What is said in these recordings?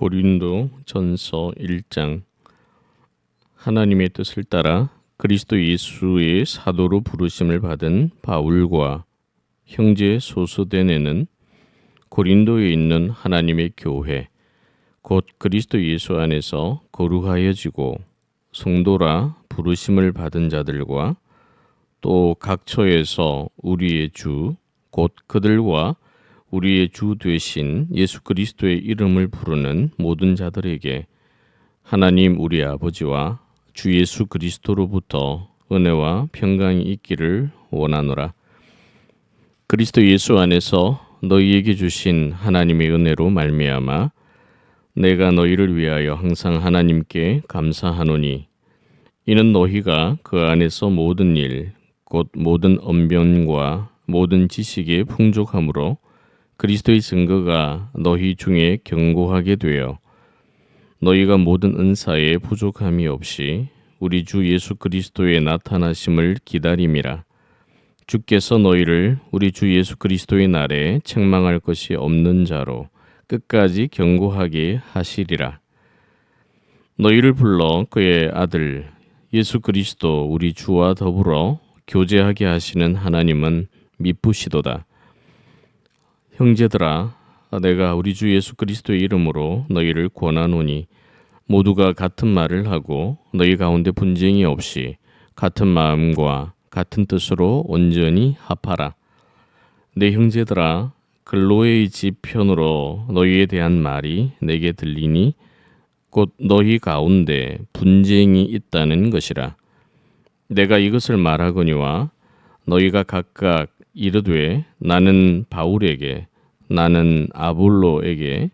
고린도 전서 1장. 하나님의 뜻을 따라 그리스도 예수의 사도로 부르심을 받은 바울과 형제 소스데네는 고린도에 있는 하나님의 교회 곧 그리스도 예수 안에서 거룩하여지고 성도라 부르심을 받은 자들과 또 각처에서 우리의 주 곧 그들과 우리의 주 되신 예수 그리스도의 이름을 부르는 모든 자들에게 하나님 우리 아버지와 주 예수 그리스도로부터 은혜와 평강이 있기를 원하노라. 그리스도 예수 안에서 너희에게 주신 하나님의 은혜로 말미암아 내가 너희를 위하여 항상 하나님께 감사하노니 이는 너희가 그 안에서 모든 일 곧 모든 언변과 모든 지식에 풍족함으로 그리스도의 증거가 너희 중에 견고하게 되어 너희가 모든 은사에 부족함이 없이 우리 주 예수 그리스도의 나타나심을 기다림이라. 주께서 너희를 우리 주 예수 그리스도의 날에 책망할 것이 없는 자로 끝까지 견고하게 하시리라. 너희를 불러 그의 아들 예수 그리스도 우리 주와 더불어 교제하게 하시는 하나님은 미쁘시도다. 형제들아, 내가 우리 주 예수 그리스도의 이름으로 너희를 권하노니 모두가 같은 말을 하고 너희 가운데 분쟁이 없이 같은 마음과 같은 뜻으로 온전히 합하라. 내 형제들아, 글로의 집 편으로 너희에 대한 말이 내게 들리니 곧 너희 가운데 분쟁이 있다는 것이라. 내가 이것을 말하거니와 너희가 각각 이르되 나는 바울에게, 나는 아볼로에게,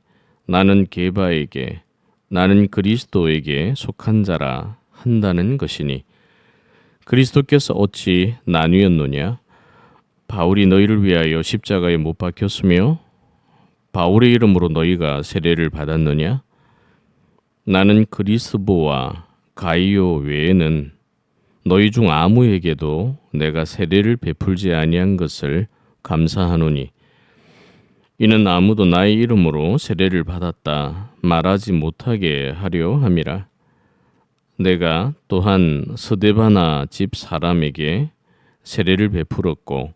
나는 게바에게, 나는 그리스도에게 속한 자라 한다는 것이니 그리스도께서 어찌 나뉘었느냐? 바울이 너희를 위하여 십자가에 못 박혔으며 바울의 이름으로 너희가 세례를 받았느냐? 나는 그리스보와 가이오 외에는 너희 중 아무에게도 내가 세례를 베풀지 아니한 것을 감사하노니 이는 아무도 나의 이름으로 세례를 받았다 말하지 못하게 하려 함이라. 내가 또한 스데바나 집 사람에게 세례를 베풀었고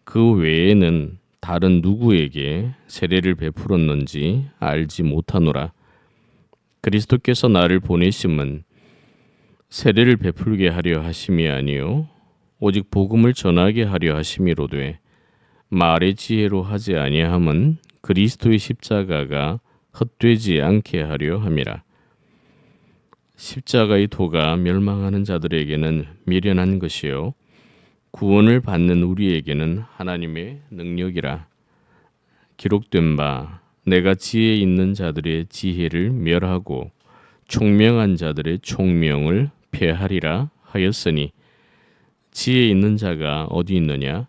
그 외에는 다른 누구에게 세례를 베풀었는지 알지 못하노라. 그리스도께서 나를 보내심은 세례를 베풀게 하려 하심이 아니요 오직 복음을 전하게 하려 하심이로되 말의 지혜로 하지 아니함은 그리스도의 십자가가 헛되지 않게 하려 함이라. 십자가의 도가 멸망하는 자들에게는 미련한 것이요 구원을 받는 우리에게는 하나님의 능력이라. 기록된 바 내가 지혜 있는 자들의 지혜를 멸하고 총명한 자들의 총명을 폐하리라 하였으니 지혜 있는 자가 어디 있느냐?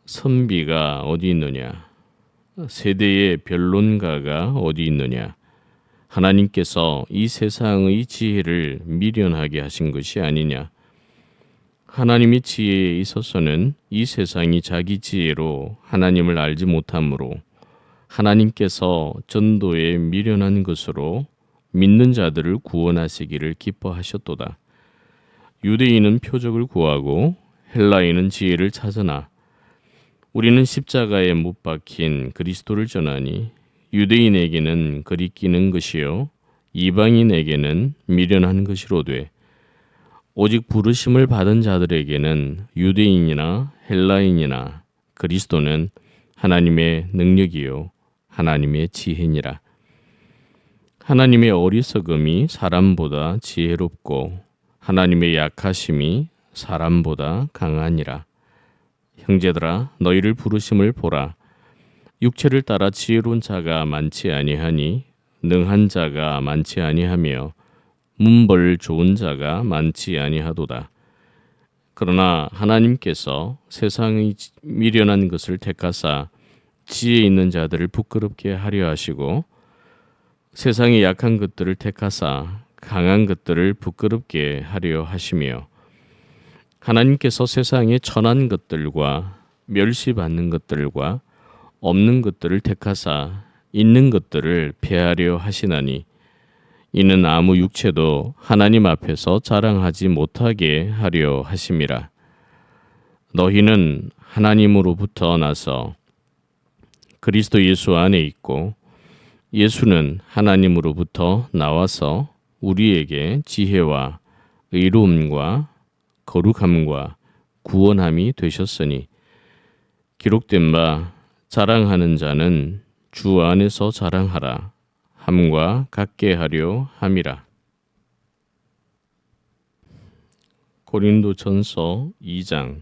선비가 어디 있느냐? 세대의 변론가가 어디 있느냐? 하나님께서 이 세상의 지혜를 미련하게 하신 것이 아니냐? 하나님의 지혜에 있어서는 이 세상이 자기 지혜로 하나님을 알지 못하므로 하나님께서 전도에 미련한 것으로 믿는 자들을 구원하시기를 기뻐하셨도다. 유대인은 표적을 구하고 헬라인은 지혜를 찾으나 우리는 십자가에 못 박힌 그리스도를 전하니 유대인에게는 그리 끼는 것이요 이방인에게는 미련한 것이로되 오직 부르심을 받은 자들에게는 유대인이나 헬라인이나 그리스도는 하나님의 능력이요 하나님의 지혜니라. 하나님의 어리석음이 사람보다 지혜롭고 하나님의 약하심이 사람보다 강하니라. 형제들아, 너희를 부르심을 보라. 육체를 따라 지혜로운 자가 많지 아니하니 능한 자가 많지 아니하며 문벌 좋은 자가 많지 아니하도다. 그러나 하나님께서 세상의 미련한 것을 택하사 지혜 있는 자들을 부끄럽게 하려 하시고 세상의 약한 것들을 택하사 강한 것들을 부끄럽게 하려 하시며 하나님께서 세상의 천한 것들과 멸시받는 것들과 없는 것들을 택하사 있는 것들을 폐하려 하시나니 이는 아무 육체도 하나님 앞에서 자랑하지 못하게 하려 하심이라. 너희는 하나님으로부터 나서 그리스도 예수 안에 있고 예수는 하나님으로부터 나와서 우리에게 지혜와 의로움과 거룩함과 구원함이 되셨으니 기록된 바 자랑하는 자는 주 안에서 자랑하라 함과 같게 하려 함이라. 고린도전서 2장.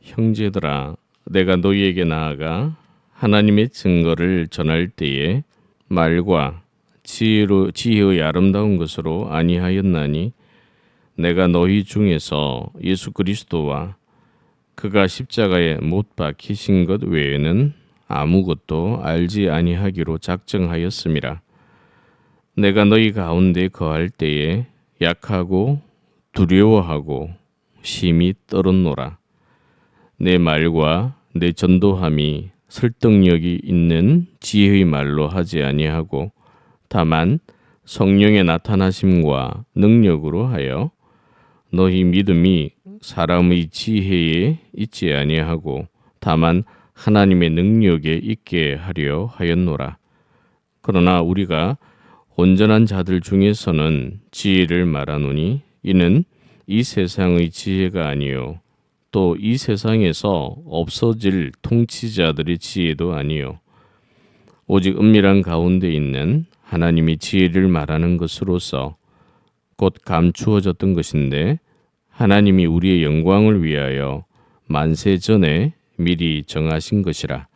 형제들아, 내가 너희에게 나아가 하나님의 증거를 전할 때에 말과 지혜의 아름다운 것으로 아니하였나니 내가 너희 중에서 예수 그리스도와 그가 십자가에 못 박히신 것 외에는 아무것도 알지 아니하기로 작정하였음이라. 내가 너희 가운데 거할 때에 약하고 두려워하고 심히 떨었노라. 내 말과 내 전도함이 설득력이 있는 지혜의 말로 하지 아니하고 다만 성령의 나타나심과 능력으로 하여 너희 믿음이 사람의 지혜에 있지 아니하고 다만 하나님의 능력에 있게 하려 하였노라. 그러나 우리가 온전한 자들 중에서는 지혜를 말하노니 이는 이 세상의 지혜가 아니요 또 이 세상에서 없어질 통치자들의 지혜도 아니요 오직 은밀한 가운데 있는 하나님의 지혜를 말하는 것으로서 곧 감추어졌던 것인데 하나님이 우리의 영광을 위하여 만세 전에 미리 정하신 것이라.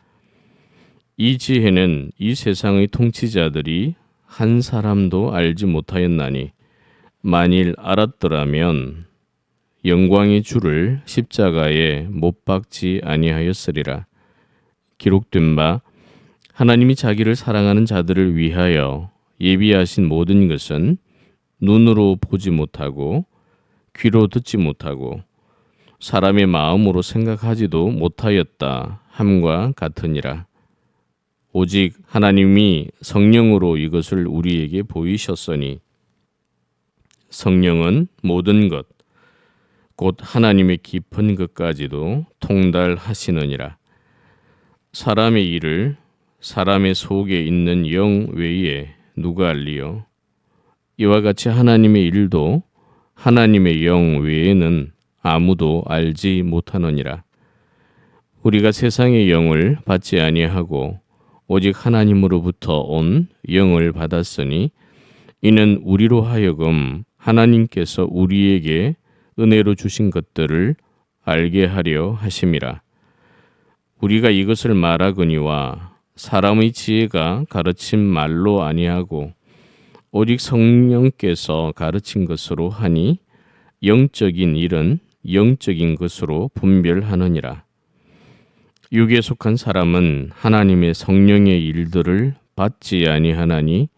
이 지혜는 이 세상의 통치자들이 한 사람도 알지 못하였나니 만일 알았더라면 영광의 주를 십자가에 못 박지 아니하였으리라. 기록된 바 하나님이 자기를 사랑하는 자들을 위하여 예비하신 모든 것은 눈으로 보지 못하고 귀로 듣지 못하고 사람의 마음으로 생각하지도 못하였다 함과 같으니라. 오직 하나님이 성령으로 이것을 우리에게 보이셨으니 성령은 모든 것 곧 하나님의 깊은 것까지도 통달하시느니라. 사람의 일을 사람의 속에 있는 영 외에 누가 알리요? 이와 같이 하나님의 일도 하나님의 영 외에는 아무도 알지 못하느니라. 우리가 세상의 영을 받지 아니하고 오직 하나님으로부터 온 영을 받았으니 이는 우리로 하여금 하나님께서 우리에게 은혜로 주신 것들을 알게 하려 하심이라. 우리가 이것을 말하거니와 사람의 지혜가 가르친 말로 아니하고 오직 성령께서 가르친 것으로 하니 영적인 일은 영적인 것으로 분별하느니라. 육에 속한 사람은 하나님의 성령의 일들을 받지 아니하나니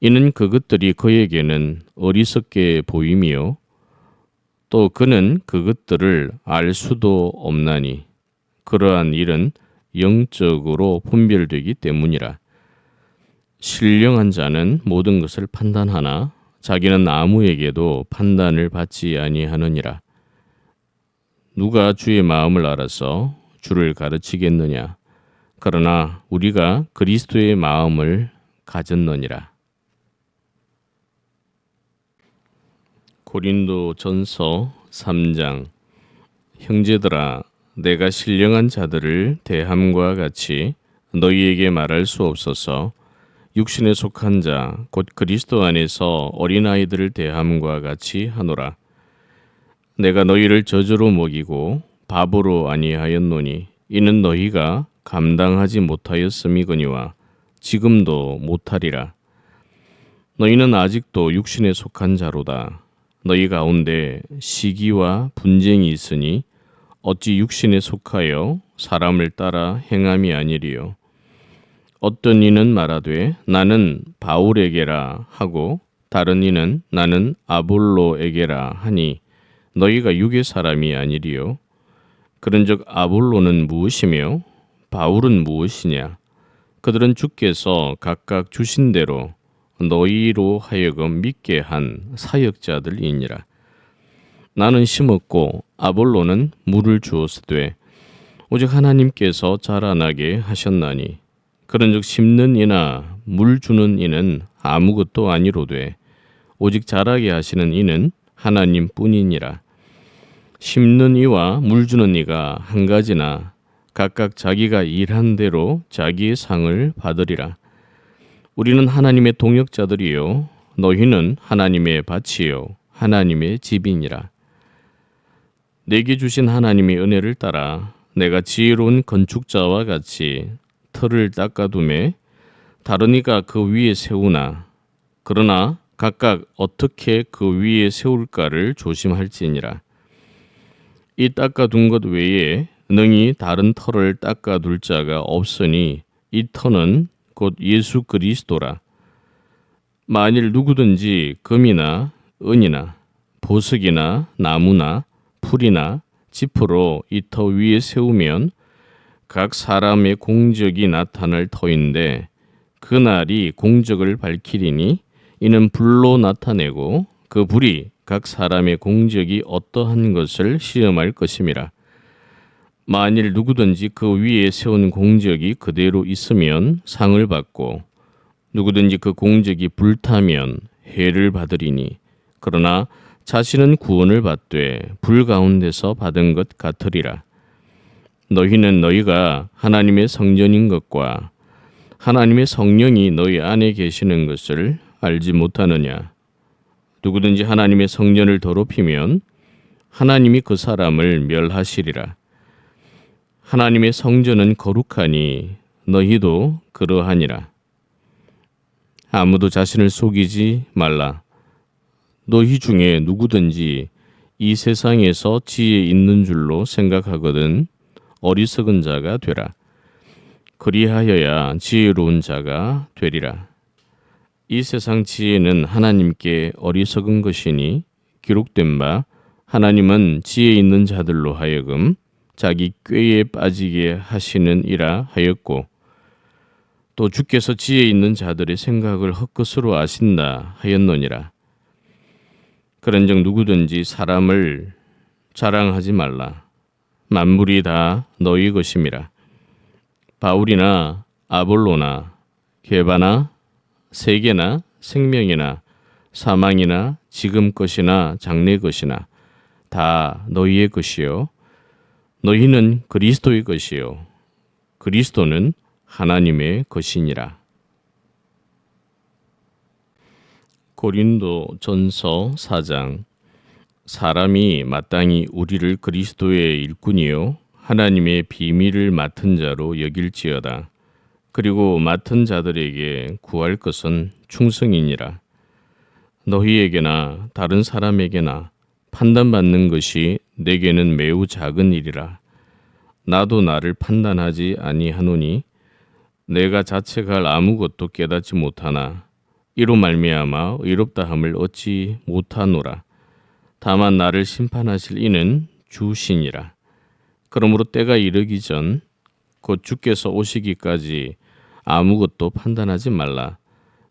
이는 그것들이 그에게는 어리석게 보임이요 또 그는 그것들을 알 수도 없나니 그러한 일은 영적으로 분별되기 때문이라. 신령한 자는 모든 것을 판단하나 자기는 아무에게도 판단을 받지 아니하느니라. 누가 주의 마음을 알아서 주를 가르치겠느냐? 그러나 우리가 그리스도의 마음을 가졌느니라. 고린도전서 3장. 형제들아, 내가 신령한 자들을 대함과 같이 너희에게 말할 수 없어서 육신에 속한 자 곧 그리스도 안에서 어린아이들을 대함과 같이 하노라. 내가 너희를 저주로 먹이고 바보로 아니하였노니 이는 너희가 감당하지 못하였음이거니와 지금도 못하리라. 너희는 아직도 육신에 속한 자로다. 너희 가운데 시기와 분쟁이 있으니 어찌 육신에 속하여 사람을 따라 행함이 아니리요. 어떤 이는 말하되 나는 바울에게라 하고 다른 이는 나는 아볼로에게라 하니 너희가 육의 사람이 아니리요. 그런즉 아볼로는 무엇이며 바울은 무엇이냐? 그들은 주께서 각각 주신 대로 너희로 하여금 믿게 한 사역자들이니라. 나는 심었고 아볼로는 물을 주었으되 오직 하나님께서 자라나게 하셨나니 그런즉 심는 이나 물 주는 이는 아무것도 아니로되 오직 자라게 하시는 이는 하나님뿐이니라. 심는 이와 물 주는 이가 한 가지나 각각 자기가 일한 대로 자기의 상을 받으리라. 우리는 하나님의 동역자들이요 너희는 하나님의 밭이요 하나님의 집이니라. 내게 주신 하나님의 은혜를 따라 내가 지혜로운 건축자와 같이 틀을 닦아두매 다른 이가 그 위에 세우나 그러나 각각 어떻게 그 위에 세울까를 조심할지니라. 이 닦아둔 것 외에 능히 다른 터를 닦아둘 자가 없으니 이 터는 곧 예수 그리스도라. 만일 누구든지 금이나 은이나 보석이나 나무나 풀이나 지프로 이 터 위에 세우면 각 사람의 공적이 나타날 터인데 그날이 공적을 밝히리니 이는 불로 나타내고 그 불이 각 사람의 공적이 어떠한 것을 시험할 것임이라. 만일 누구든지 그 위에 세운 공적이 그대로 있으면 상을 받고 누구든지 그 공적이 불타면 해를 받으리니 그러나 자신은 구원을 받되 불 가운데서 받은 것 같으리라. 너희는 너희가 하나님의 성전인 것과 하나님의 성령이 너희 안에 계시는 것을 알지 못하느냐. 누구든지 하나님의 성전을 더럽히면 하나님이 그 사람을 멸하시리라. 하나님의 성전은 거룩하니 너희도 그러하니라. 아무도 자신을 속이지 말라. 너희 중에 누구든지 이 세상에서 지혜 있는 줄로 생각하거든 어리석은 자가 되라. 그리하여야 지혜로운 자가 되리라. 이 세상 지혜는 하나님께 어리석은 것이니 기록된 바 하나님은 지혜 있는 자들로 하여금 자기 꾀에 빠지게 하시는 이라 하였고 또 주께서 지혜 있는 자들의 생각을 헛것으로 아신다 하였노니라. 그런즉 누구든지 사람을 자랑하지 말라. 만물이 다 너희 것임이라. 바울이나 아볼로나 게바나 세계나 생명이나 사망이나 지금 것이나 장래 것이나 다 너희의 것이요 너희는 그리스도의 것이요 그리스도는 하나님의 것이니라. 고린도 전서 4장. 사람이 마땅히 우리를 그리스도의 일꾼이요 하나님의 비밀을 맡은 자로 여길지어다. 그리고 맡은 자들에게 구할 것은 충성이니라. 너희에게나 다른 사람에게나 판단받는 것이 내게는 매우 작은 일이라. 나도 나를 판단하지 아니하노니 내가 자책할 아무것도 깨닫지 못하나 이로 말미암아 의롭다함을 얻지 못하노라. 다만 나를 심판하실 이는 주시니라. 그러므로 때가 이르기 전 곧 주께서 오시기까지 아무것도 판단하지 말라.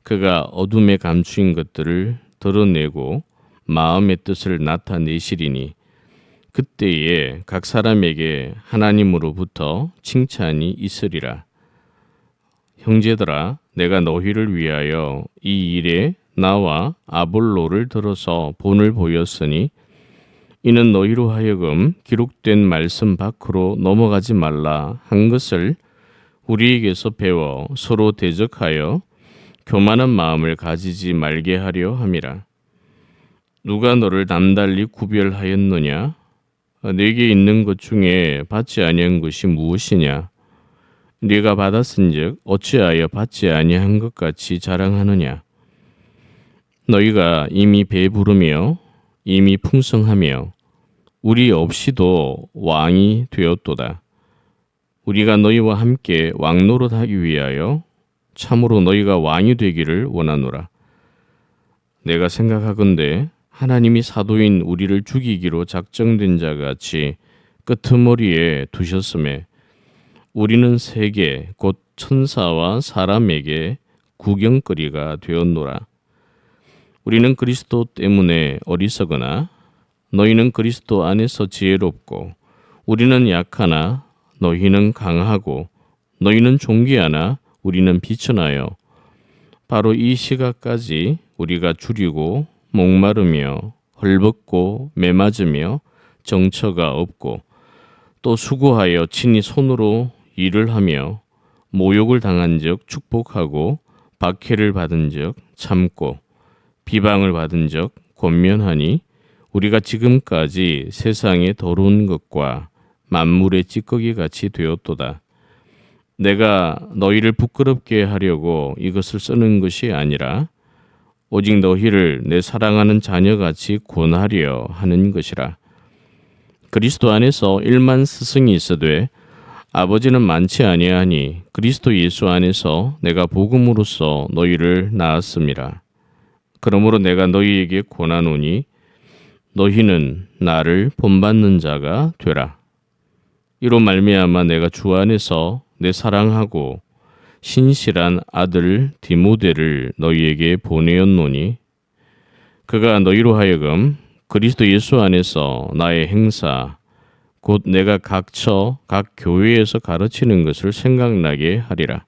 그가 어둠에 감추인 것들을 드러내고 마음의 뜻을 나타내시리니 그때에 각 사람에게 하나님으로부터 칭찬이 있으리라. 형제들아, 내가 너희를 위하여 이 일에 나와 아볼로를 들어서 본을 보였으니 이는 너희로 하여금 기록된 말씀 밖으로 넘어가지 말라 한 것을 우리에게서 배워 서로 대적하여 교만한 마음을 가지지 말게 하려 함이라. 누가 너를 남달리 구별하였느냐? 네게 있는 것 중에 받지 아니한 것이 무엇이냐? 네가 받았은즉 어찌하여 받지 아니한 것 같이 자랑하느냐? 너희가 이미 배부르며 이미 풍성하며 우리 없이도 왕이 되었도다. 우리가 너희와 함께 왕노릇하기 위하여 참으로 너희가 왕이 되기를 원하노라. 내가 생각하건대 하나님이 사도인 우리를 죽이기로 작정된 자같이 끄트머리에 두셨음에 우리는 세계 곧 천사와 사람에게 구경거리가 되었노라. 우리는 그리스도 때문에 어리석으나 너희는 그리스도 안에서 지혜롭고 우리는 약하나 너희는 강하고 너희는 존귀하나 우리는 비천하여 바로 이 시각까지 우리가 줄이고 목마르며 헐벗고 매맞으며 정처가 없고 또 수고하여 친히 손으로 일을 하며 모욕을 당한 적 축복하고 박해를 받은 적 참고 비방을 받은 적 권면하니 우리가 지금까지 세상의 더러운 것과 만물의 찌꺼기 같이 되었도다. 내가 너희를 부끄럽게 하려고 이것을 쓰는 것이 아니라 오직 너희를 내 사랑하는 자녀같이 권하려 하는 것이라. 그리스도 안에서 1만 스승이 있으되 아버지는 많지 아니하니 그리스도 예수 안에서 내가 복음으로써 너희를 낳았음이라. 그러므로 내가 너희에게 권하노니 너희는 나를 본받는 자가 되라. 이로 말미암아 내가 주 안에서 내 사랑하고 신실한 아들 디모데를 너희에게 보내었노니 그가 너희로 하여금 그리스도 예수 안에서 나의 행사 곧 내가 각처 각 교회에서 가르치는 것을 생각나게 하리라.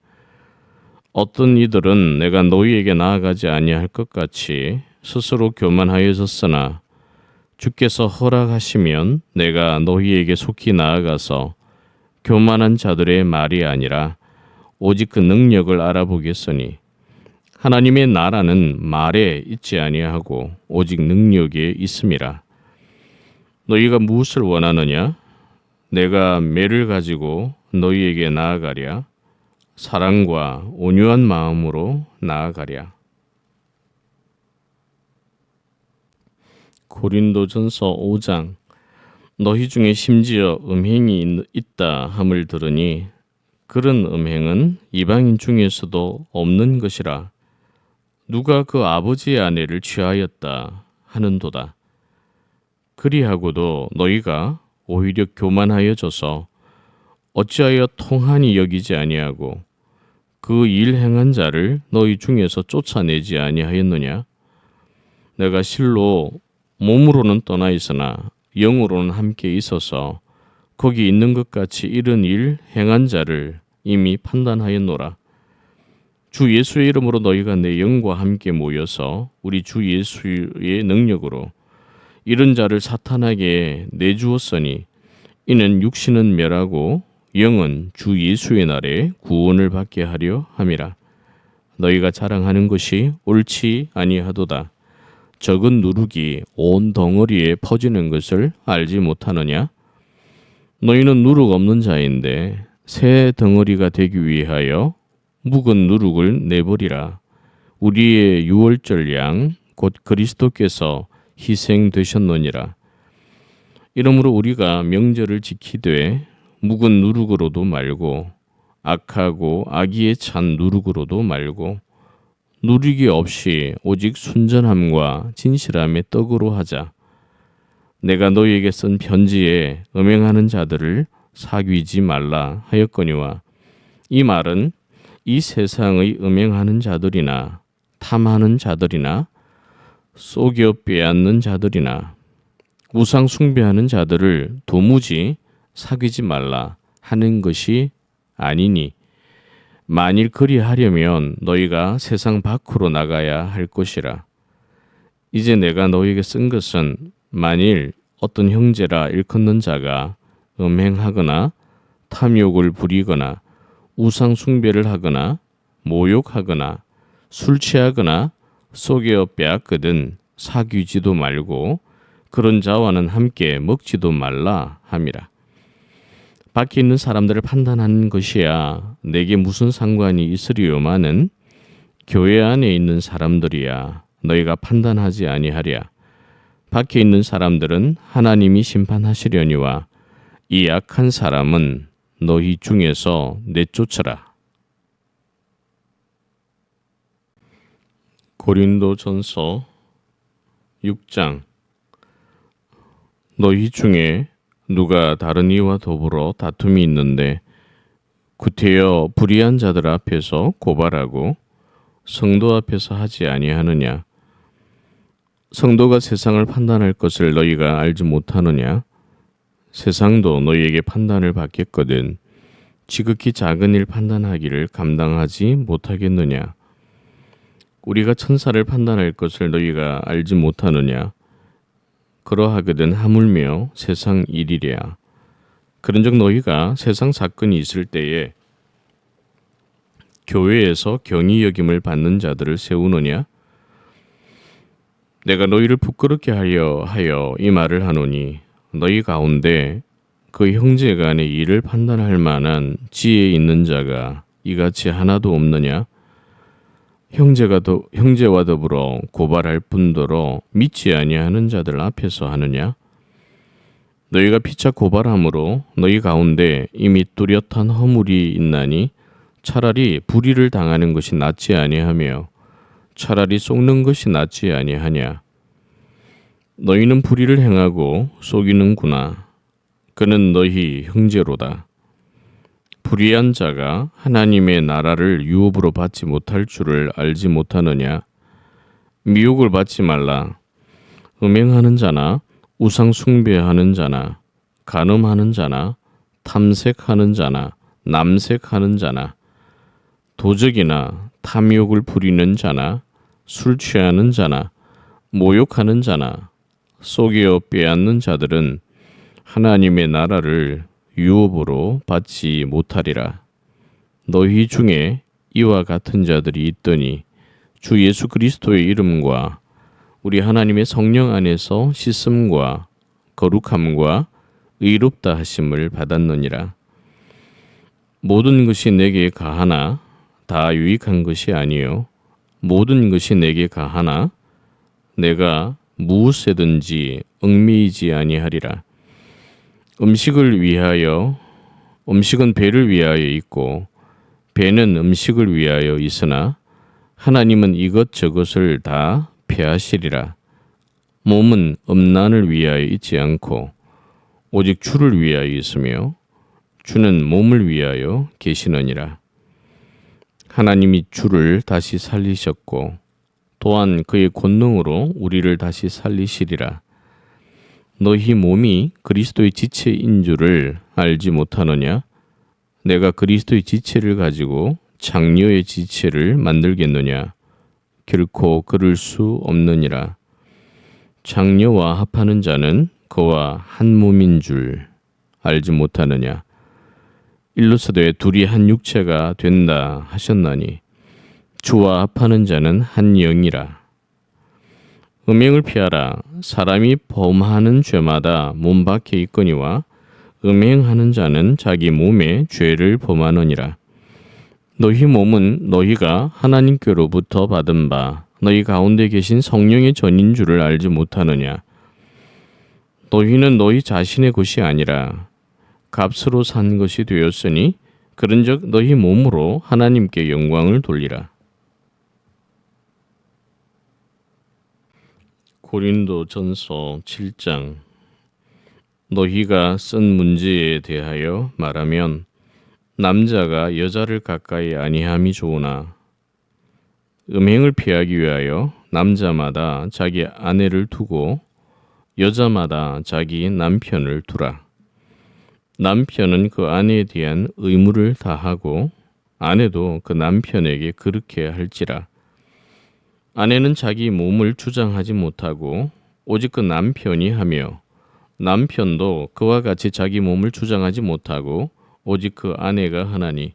어떤 이들은 내가 너희에게 나아가지 아니할 것 같이 스스로 교만하여졌으나 주께서 허락하시면 내가 너희에게 속히 나아가서 교만한 자들의 말이 아니라 오직 그 능력을 알아보겠으니 하나님의 나라는 말에 있지 아니하고 오직 능력에 있음이라. 너희가 무엇을 원하느냐? 내가 매를 가지고 너희에게 나아가랴. 사랑과 온유한 마음으로 나아가랴. 고린도전서 5장. 너희 중에 심지어 음행이 있다 함을 들으니 그런 음행은 이방인 중에서도 없는 것이라. 누가 그 아버지의 아내를 취하였다 하는도다. 그리하고도 너희가 오히려 교만하여져서 어찌하여 통한이 여기지 아니하고 그 일 행한 자를 너희 중에서 쫓아내지 아니하였느냐? 내가 실로 몸으로는 떠나 있으나 영으로는 함께 있어서 거기 있는 것 같이 이런 일 행한 자를 이미 판단하였노라. 주 예수의 이름으로 너희가 내 영과 함께 모여서 우리 주 예수의 능력으로 이런 자를 사탄에게 내주었으니 이는 육신은 멸하고 영은 주 예수의 날에 구원을 받게 하려 함이라. 너희가 자랑하는 것이 옳지 아니하도다. 적은 누룩이 온 덩어리에 퍼지는 것을 알지 못하느냐? 너희는 누룩 없는 자인데 새 덩어리가 되기 위하여 묵은 누룩을 내버리라. 우리의 유월절 양 곧 그리스도께서 희생되셨느니라. 이러므로 우리가 명절을 지키되 묵은 누룩으로도 말고 악하고 악의에 찬 누룩으로도 말고 누룩이 없이 오직 순전함과 진실함의 떡으로 하자. 내가 너희에게 쓴 편지에 음행하는 자들을 사귀지 말라 하였거니와 이 말은 이 세상의 음행하는 자들이나 탐하는 자들이나 속여 빼앗는 자들이나 우상 숭배하는 자들을 도무지 사귀지 말라 하는 것이 아니니 만일 그리하려면 너희가 세상 밖으로 나가야 할 것이라. 이제 내가 너희에게 쓴 것은 만일 어떤 형제라 일컫는 자가 음행하거나 탐욕을 부리거나 우상 숭배를 하거나 모욕하거나 술 취하거나 속여 빼앗거든 사귀지도 말고 그런 자와는 함께 먹지도 말라 함이라. 밖에 있는 사람들을 판단하는 것이야 내게 무슨 상관이 있으리요마는 교회 안에 있는 사람들이야 너희가 판단하지 아니하랴. 밖에 있는 사람들은 하나님이 심판하시려니와 이 악한 사람은 너희 중에서 내쫓으라. 고린도전서 6장. 너희 중에 누가 다른 이와 더불어 다툼이 있는데 구태여 불의한 자들 앞에서 고발하고 성도 앞에서 하지 아니하느냐? 성도가 세상을 판단할 것을 너희가 알지 못하느냐? 세상도 너희에게 판단을 받겠거든 지극히 작은 일 판단하기를 감당하지 못하겠느냐? 우리가 천사를 판단할 것을 너희가 알지 못하느냐? 그러하거든 하물며 세상 일이랴. 그런즉 너희가 세상 사건이 있을 때에 교회에서 경히 여김을 받는 자들을 세우느냐? 내가 너희를 부끄럽게 하여 이 말을 하노니 너희 가운데 그 형제간의 일을 판단할 만한 지혜 있는 자가 이같이 하나도 없느냐? 형제와 더불어 고발할 뿐더러 믿지 아니하는 자들 앞에서 하느냐? 너희가 피차 고발함으로 너희 가운데 이미 뚜렷한 허물이 있나니 차라리 불의를 당하는 것이 낫지 아니하며 차라리 속는 것이 낫지 아니하냐? 너희는 불의를 행하고 속이는구나. 그는 너희 형제로다. 불의한 자가 하나님의 나라를 유업으로 받지 못할 줄을 알지 못하느냐? 미혹을 받지 말라. 음행하는 자나 우상 숭배하는 자나 간음하는 자나 탐색하는 자나 남색하는 자나 도적이나 탐욕을 부리는 자나 술 취하는 자나 모욕하는 자나 속여 빼앗는 자들은 하나님의 나라를 유업으로 받지 못하리라. 너희 중에 이와 같은 자들이 있더니 주 예수 그리스도의 이름과 우리 하나님의 성령 안에서 씻음과 거룩함과 의롭다 하심을 받았느니라. 모든 것이 내게 가하나 다 유익한 것이 아니요 모든 것이 내게 가하나 내가 무엇에든지 얽매이지 아니하리라. 음식은 배를 위하여 있고 배는 음식을 위하여 있으나 하나님은 이것저것을 다 폐하시리라. 몸은 음란을 위하여 있지 않고 오직 주를 위하여 있으며 주는 몸을 위하여 계시느니라. 하나님이 주를 다시 살리셨고 또한 그의 권능으로 우리를 다시 살리시리라. 너희 몸이 그리스도의 지체인 줄을 알지 못하느냐? 내가 그리스도의 지체를 가지고 장녀의 지체를 만들겠느냐? 결코 그럴 수 없느니라. 장녀와 합하는 자는 그와 한 몸인 줄 알지 못하느냐? 일러스되 둘이 한 육체가 된다 하셨나니 주와 합하는 자는 한 영이라. 음행을 피하라. 사람이 범하는 죄마다 몸 밖에 있거니와 음행하는 자는 자기 몸에 죄를 범하느니라. 너희 몸은 너희가 하나님께로부터 받은 바 너희 가운데 계신 성령의 전인 줄을 알지 못하느냐? 너희는 너희 자신의 것이 아니라 값으로 산 것이 되었으니 그런즉 너희 몸으로 하나님께 영광을 돌리라. 고린도전서 7장. 너희가 쓴 문제에 대하여 말하면 남자가 여자를 가까이 아니함이 좋으나 음행을 피하기 위하여 남자마다 자기 아내를 두고 여자마다 자기 남편을 두라. 남편은 그 아내에 대한 의무를 다하고 아내도 그 남편에게 그렇게 할지라. 아내는 자기 몸을 주장하지 못하고 오직 그 남편이 하며 남편도 그와 같이 자기 몸을 주장하지 못하고 오직 그 아내가 하나니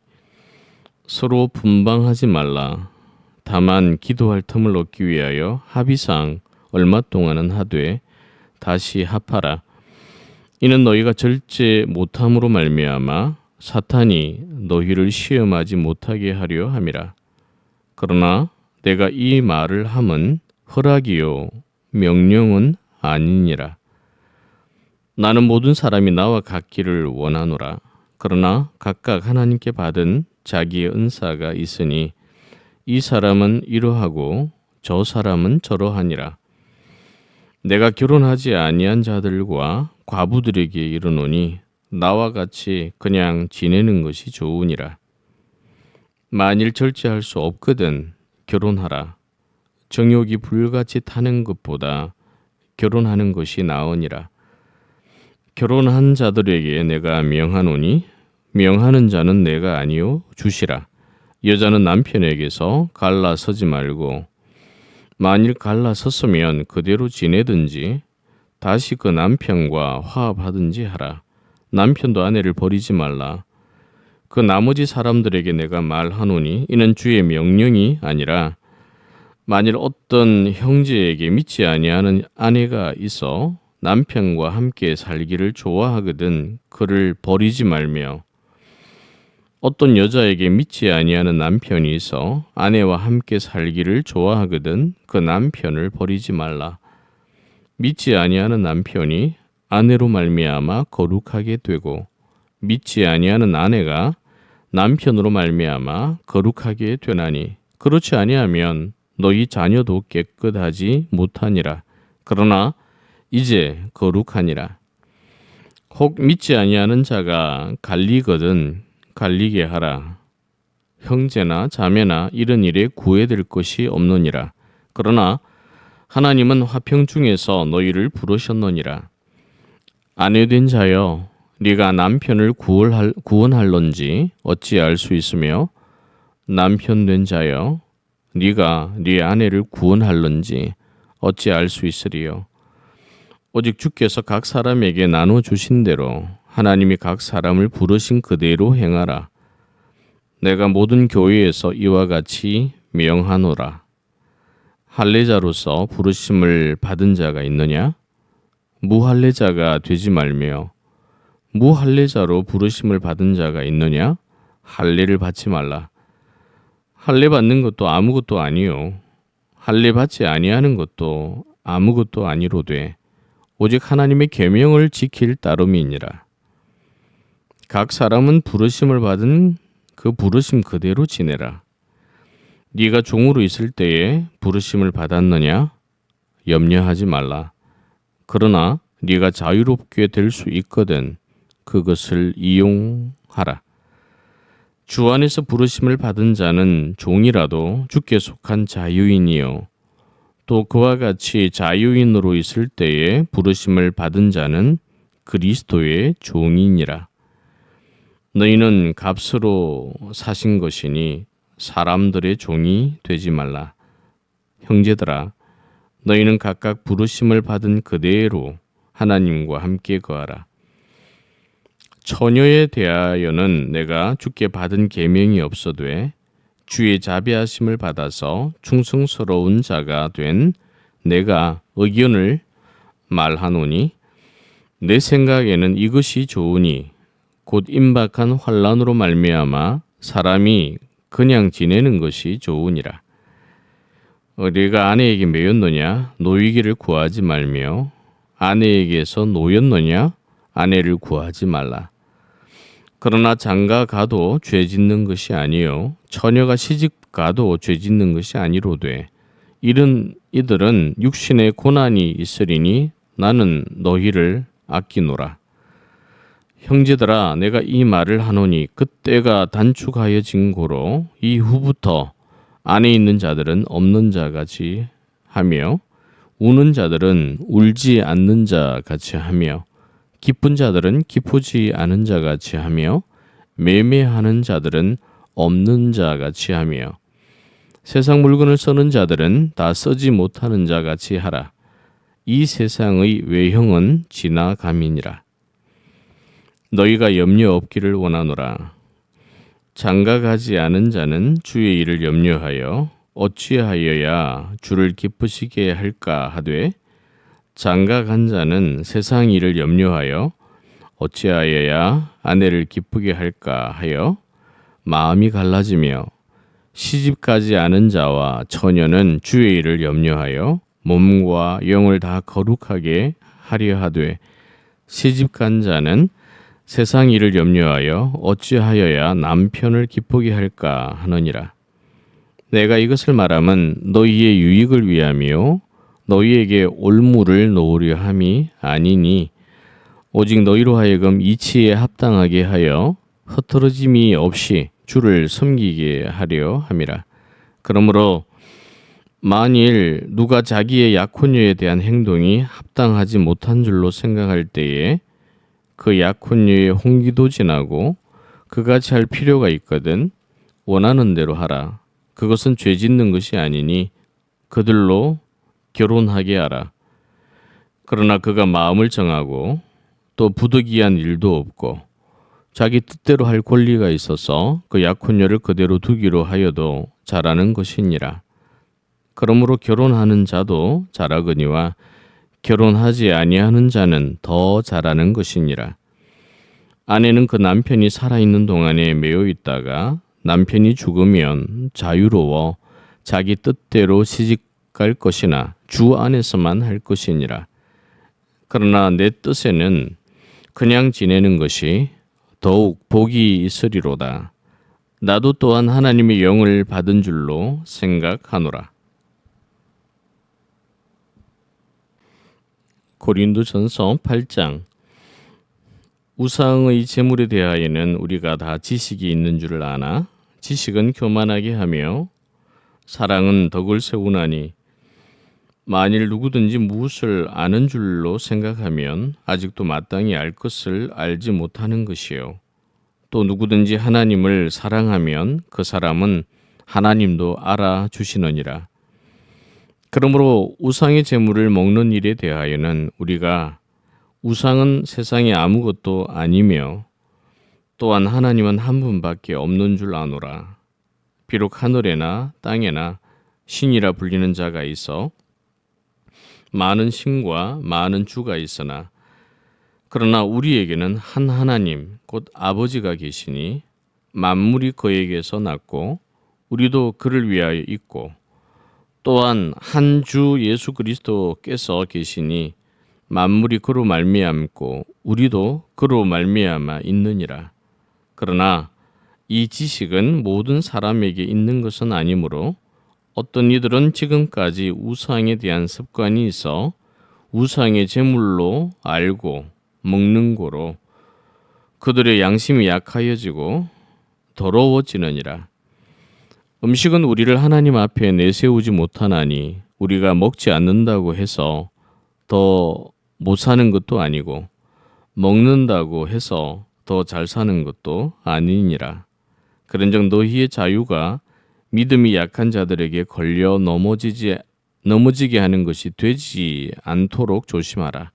서로 분방하지 말라. 다만 기도할 틈을 얻기 위하여 합의상 얼마 동안은 하되 다시 합하라. 이는 너희가 절제 못함으로 말미암아 사탄이 너희를 시험하지 못하게 하려 함이라. 그러나 내가 이 말을 함은 허락이요 명령은 아니니라. 나는 모든 사람이 나와 같기를 원하노라. 그러나 각각 하나님께 받은 자기의 은사가 있으니 이 사람은 이러하고 저 사람은 저러하니라. 내가 결혼하지 아니한 자들과 과부들에게 이르노니 나와 같이 그냥 지내는 것이 좋으니라. 만일 절제할 수 없거든 결혼하라. 정욕이 불같이 타는 것보다 결혼하는 것이 나으니라. 결혼한 자들에게 내가 명하노니 명하는 자는 내가 아니요 주시라. 여자는 남편에게서 갈라서지 말고 만일 갈라섰으면 그대로 지내든지 다시 그 남편과 화합하든지 하라. 남편도 아내를 버리지 말라. 그 나머지 사람들에게 내가 말하노니 이는 주의 명령이 아니라 만일 어떤 형제에게 믿지 아니하는 아내가 있어 남편과 함께 살기를 좋아하거든 그를 버리지 말며 어떤 여자에게 믿지 아니하는 남편이 있어 아내와 함께 살기를 좋아하거든 그 남편을 버리지 말라. 믿지 아니하는 남편이 아내로 말미암아 거룩하게 되고 믿지 아니하는 아내가 남편으로 말미암아 거룩하게 되나니 그렇지 아니하면 너희 자녀도 깨끗하지 못하니라. 그러나 이제 거룩하니라. 혹 믿지 아니하는 자가 갈리거든 갈리게 하라. 형제나 자매나 이런 일에 구애될 것이 없느니라. 그러나 하나님은 화평 중에서 너희를 부르셨느니라. 아내된 자여 네가 남편을 구원할런지 어찌 알 수 있으며 남편 된 자여 네가 네 아내를 구원할런지 어찌 알 수 있으리요. 오직 주께서 각 사람에게 나눠 주신 대로 하나님이 각 사람을 부르신 그대로 행하라. 내가 모든 교회에서 이와 같이 명하노라. 할례자로서 부르심을 받은 자가 있느냐? 무할례자가 되지 말며 무할례자로 부르심을 받은 자가 있느냐? 할례를 받지 말라. 할례 받는 것도 아무것도 아니요 할례 받지 아니하는 것도 아무것도 아니로되 오직 하나님의 계명을 지킬 따름이니라. 각 사람은 부르심을 받은 그 부르심 그대로 지내라. 네가 종으로 있을 때에 부르심을 받았느냐? 염려하지 말라. 그러나 네가 자유롭게 될 수 있거든 그것을 이용하라. 주 안에서 부르심을 받은 자는 종이라도 주께 속한 자유인이요 또 그와 같이 자유인으로 있을 때에 부르심을 받은 자는 그리스도의 종이니라. 너희는 값으로 사신 것이니 사람들의 종이 되지 말라. 형제들아, 너희는 각각 부르심을 받은 그대로 하나님과 함께 거하라. 처녀에 대하여는 내가 주께 받은 계명이 없어되 주의 자비하심을 받아서 충성스러운 자가 된 내가 의견을 말하노니 내 생각에는 이것이 좋으니 곧 임박한 환난으로 말미암아 사람이 그냥 지내는 것이 좋으니라. 네가 아내에게 매였느냐? 노이기를 구하지 말며 아내에게서 노였느냐? 아내를 구하지 말라. 그러나 장가 가도 죄 짓는 것이 아니요 처녀가 시집 가도 죄 짓는 것이 아니로되 이런 이들은 육신의 고난이 있으리니 나는 너희를 아끼노라. 형제들아, 내가 이 말을 하노니 그때가 단축하여진 고로 이후부터 안에 있는 자들은 없는 자 같이 하며 우는 자들은 울지 않는 자 같이 하며 기쁜 자들은 기쁘지 않은 자 같이 하며 매매하는 자들은 없는 자 같이 하며 세상 물건을 쓰는 자들은 다 쓰지 못하는 자 같이 하라. 이 세상의 외형은 지나감이니라. 너희가 염려 없기를 원하노라. 장가 가지 않은 자는 주의 일을 염려하여 어찌하여야 주를 기쁘시게 할까 하되 장가 간 자는 세상 일을 염려하여 어찌하여야 아내를 기쁘게 할까 하여 마음이 갈라지며 시집가지 않은 자와 처녀는 주의 일을 염려하여 몸과 영을 다 거룩하게 하려 하되 시집간 자는 세상 일을 염려하여 어찌하여야 남편을 기쁘게 할까 하느니라. 내가 이것을 말함은 너희의 유익을 위함이요 너희에게 올무를 놓으려 함이 아니니 오직 너희로 하여금 이치에 합당하게 하여 흩어짐이 없이 주를 섬기게 하려 함이라. 그러므로 만일 누가 자기의 약혼녀에 대한 행동이 합당하지 못한 줄로 생각할 때에 그 약혼녀의 홍기도 지나고 그같이 할 필요가 있거든 원하는 대로 하라. 그것은 죄 짓는 것이 아니니 그들로 결혼하게 하라. 그러나 그가 마음을 정하고 또 부득이한 일도 없고 자기 뜻대로 할 권리가 있어서 그 약혼녀를 그대로 두기로 하여도 잘하는 것이니라. 그러므로 결혼하는 자도 잘하거니와 결혼하지 아니하는 자는 더 잘하는 것이니라. 아내는 그 남편이 살아있는 동안에 매여 있다가 남편이 죽으면 자유로워 자기 뜻대로 시집갈 것이나 주 안에서만 할 것이니라. 그러나 내 뜻에는 그냥 지내는 것이 더욱 복이 있으리로다. 나도 또한 하나님의 영을 받은 줄로 생각하노라. 고린도전서 8장. 우상의 제물에 대하여는 우리가 다 지식이 있는 줄을 아나 지식은 교만하게 하며 사랑은 덕을 세우나니 만일 누구든지 무엇을 아는 줄로 생각하면 아직도 마땅히 알 것을 알지 못하는 것이요. 또 누구든지 하나님을 사랑하면 그 사람은 하나님도 알아주시느니라. 그러므로 우상의 제물을 먹는 일에 대하여는 우리가 우상은 세상에 아무것도 아니며 또한 하나님은 한 분밖에 없는 줄 아노라. 비록 하늘에나 땅에나 신이라 불리는 자가 있어 많은 신과 많은 주가 있으나 그러나 우리에게는 한 하나님 곧 아버지가 계시니 만물이 그에게서 났고 우리도 그를 위하여 있고 또한 한 주 예수 그리스도께서 계시니 만물이 그로 말미암고 우리도 그로 말미암아 있느니라. 그러나 이 지식은 모든 사람에게 있는 것은 아니므로 어떤 이들은 지금까지 우상에 대한 습관이 있어 우상의 제물로 알고 먹는 고로 그들의 양심이 약하여지고 더러워지느니라. 음식은 우리를 하나님 앞에 내세우지 못하나니 우리가 먹지 않는다고 해서 더 못 사는 것도 아니고 먹는다고 해서 더 잘 사는 것도 아니니라. 그런즉 너희의 자유가 믿음이 약한 자들에게 걸려 넘어지게 하는 것이 되지 않도록 조심하라.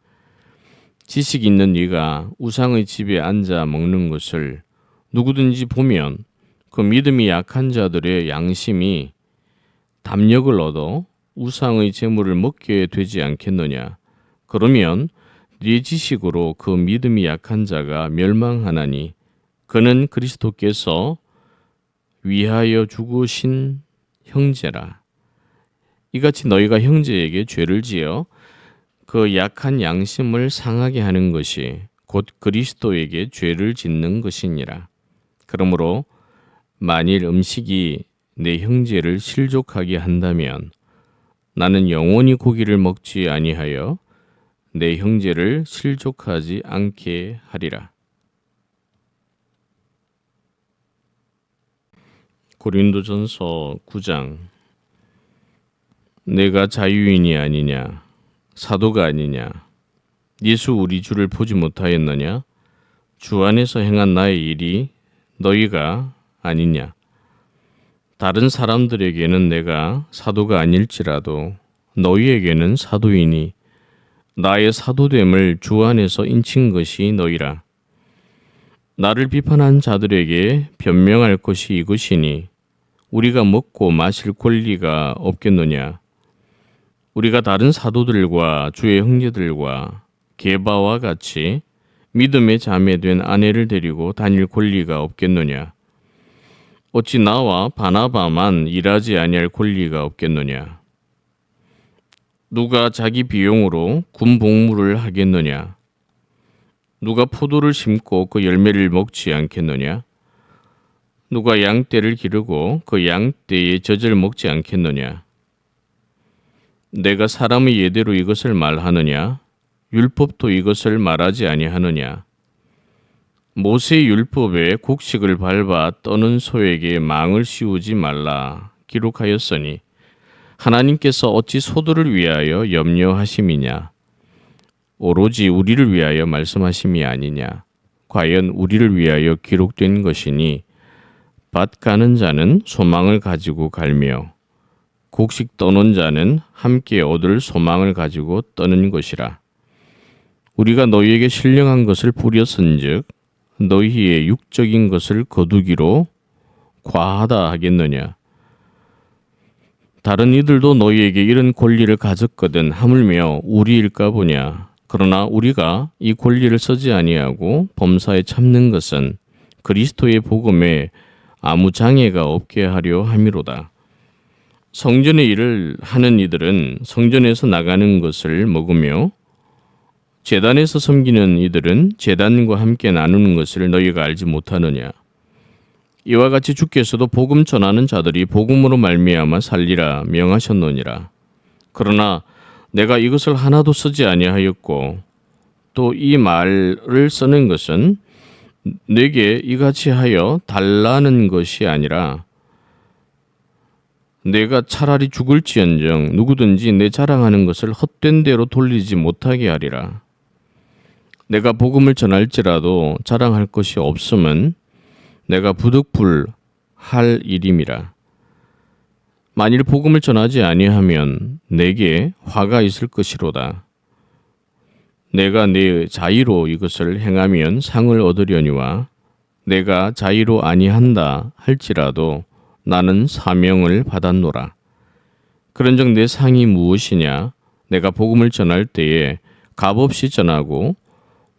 지식 있는 네가 우상의 집에 앉아 먹는 것을 누구든지 보면 그 믿음이 약한 자들의 양심이 담력을 얻어 우상의 제물을 먹게 되지 않겠느냐. 그러면 네 지식으로 그 믿음이 약한 자가 멸망하나니 그는 그리스도께서 위하여 죽으신 형제라. 이같이 너희가 형제에게 죄를 지어 그 약한 양심을 상하게 하는 것이 곧 그리스도에게 죄를 짓는 것이니라. 그러므로 만일 음식이 내 형제를 실족하게 한다면 나는 영원히 고기를 먹지 아니하여 내 형제를 실족하지 않게 하리라. 고린도전서 9장. 내가 자유인이 아니냐 사도가 아니냐 예수 우리 주를 보지 못하였느냐 주 안에서 행한 나의 일이 너희가 아니냐. 다른 사람들에게는 내가 사도가 아닐지라도 너희에게는 사도이니 나의 사도됨을 주 안에서 인친 것이 너희라. 나를 비판한 자들에게 변명할 것이 이것이니 우리가 먹고 마실 권리가 없겠느냐. 우리가 다른 사도들과 주의 형제들과 게바와 같이 믿음의 자매된 아내를 데리고 다닐 권리가 없겠느냐. 어찌 나와 바나바만 일하지 아니할 권리가 없겠느냐. 누가 자기 비용으로 군 복무를 하겠느냐. 누가 포도를 심고 그 열매를 먹지 않겠느냐. 누가 양떼를 기르고 그 양떼의 젖을 먹지 않겠느냐. 내가 사람의 예대로 이것을 말하느냐. 율법도 이것을 말하지 아니하느냐. 모세 율법에 곡식을 밟아 떠는 소에게 망을 씌우지 말라 기록하였으니 하나님께서 어찌 소들을 위하여 염려하심이냐. 오로지 우리를 위하여 말씀하심이 아니냐. 과연 우리를 위하여 기록된 것이니 밭 가는 자는 소망을 가지고 갈며 곡식 떠는 자는 함께 얻을 소망을 가지고 떠는 것이라. 우리가 너희에게 신령한 것을 뿌렸은즉 너희의 육적인 것을 거두기로 과하다 하겠느냐. 다른 이들도 너희에게 이런 권리를 가졌거든 하물며 우리일까 보냐. 그러나 우리가 이 권리를 쓰지 아니하고 범사에 참는 것은 그리스도의 복음에 아무 장애가 없게 하려 함이로다. 성전의 일을 하는 이들은 성전에서 나가는 것을 먹으며 제단에서 섬기는 이들은 제단과 함께 나누는 것을 너희가 알지 못하느냐. 이와 같이 주께서도 복음 전하는 자들이 복음으로 말미암아 살리라 명하셨느니라. 그러나 내가 이것을 하나도 쓰지 아니하였고 또 이 말을 쓰는 것은 내게 이같이 하여 달라는 것이 아니라 내가 차라리 죽을지언정 누구든지 내 자랑하는 것을 헛된 대로 돌리지 못하게 하리라. 내가 복음을 전할지라도 자랑할 것이 없음은 내가 부득불할 일임이라. 만일 복음을 전하지 아니하면 내게 화가 있을 것이로다. 내가 내 자의로 이것을 행하면 상을 얻으려니와 내가 자의로 아니한다 할지라도 나는 사명을 받았노라. 그런즉 내 상이 무엇이냐? 내가 복음을 전할 때에 값없이 전하고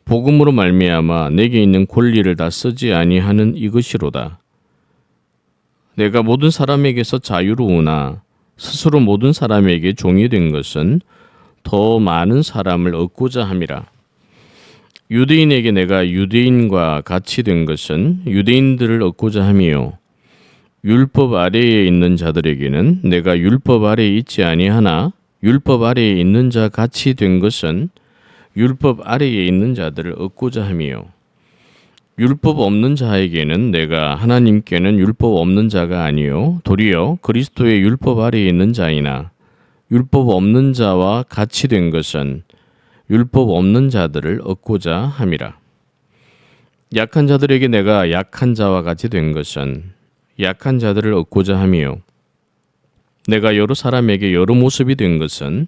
복음으로 말미암아 내게 있는 권리를 다 쓰지 아니하는 이것이로다. 내가 모든 사람에게서 자유로우나 스스로 모든 사람에게 종이 된 것은 더 많은 사람을 얻고자 함이라. 유대인에게 내가 유대인과 같이 된 것은 유대인들을 얻고자 함이요. 율법 아래에 있는 자들에게는 내가 율법 아래에 있지 아니하나 율법 아래에 있는 자 같이 된 것은 율법 아래에 있는 자들을 얻고자 함이요. 율법 없는 자에게는 내가 하나님께는 율법 없는 자가 아니요 도리어 그리스도의 율법 아래에 있는 자이나 율법 없는 자와 같이 된 것은 율법 없는 자들을 얻고자 함이라. 약한 자들에게 내가 약한 자와 같이 된 것은 약한 자들을 얻고자 함이요. 내가 여러 사람에게 여러 모습이 된 것은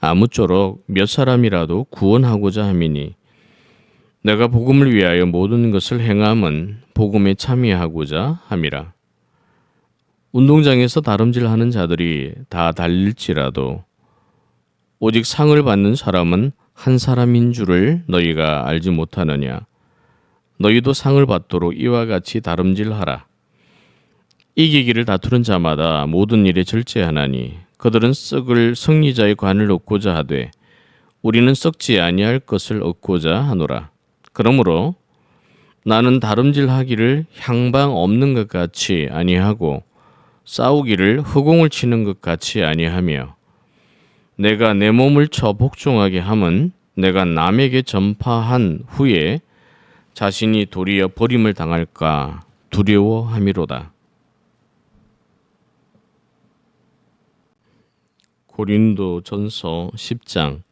아무쪼록 몇 사람이라도 구원하고자 함이니 내가 복음을 위하여 모든 것을 행함은 복음에 참여하고자 함이라. 운동장에서 다름질하는 자들이 다 달릴지라도 오직 상을 받는 사람은 한 사람인 줄을 너희가 알지 못하느냐. 너희도 상을 받도록 이와 같이 다름질하라. 이기기를 다투는 자마다 모든 일에 절제하나니 그들은 썩을 승리자의 관을 얻고자 하되 우리는 썩지 아니할 것을 얻고자 하노라. 그러므로 나는 다름질하기를 향방 없는 것 같이 아니하고 싸우기를 허공을 치는 것 같이 아니하며 내가 내 몸을 쳐 복종하게 함은 내가 남에게 전파한 후에 자신이 도리어 버림을 당할까 두려워함이로다. 고린도전서 10장.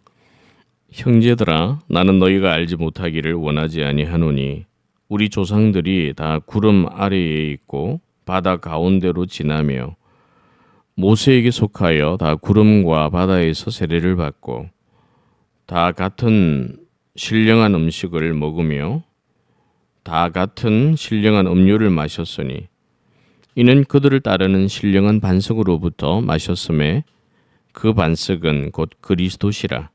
형제들아, 나는 너희가 알지 못하기를 원하지 아니하노니 우리 조상들이 다 구름 아래에 있고 바다 가운데로 지나며 모세에게 속하여 다 구름과 바다에서 세례를 받고 다 같은 신령한 음식을 먹으며 다 같은 신령한 음료를 마셨으니 이는 그들을 따르는 신령한 반석으로부터 마셨음에 그 반석은 곧 그리스도시라.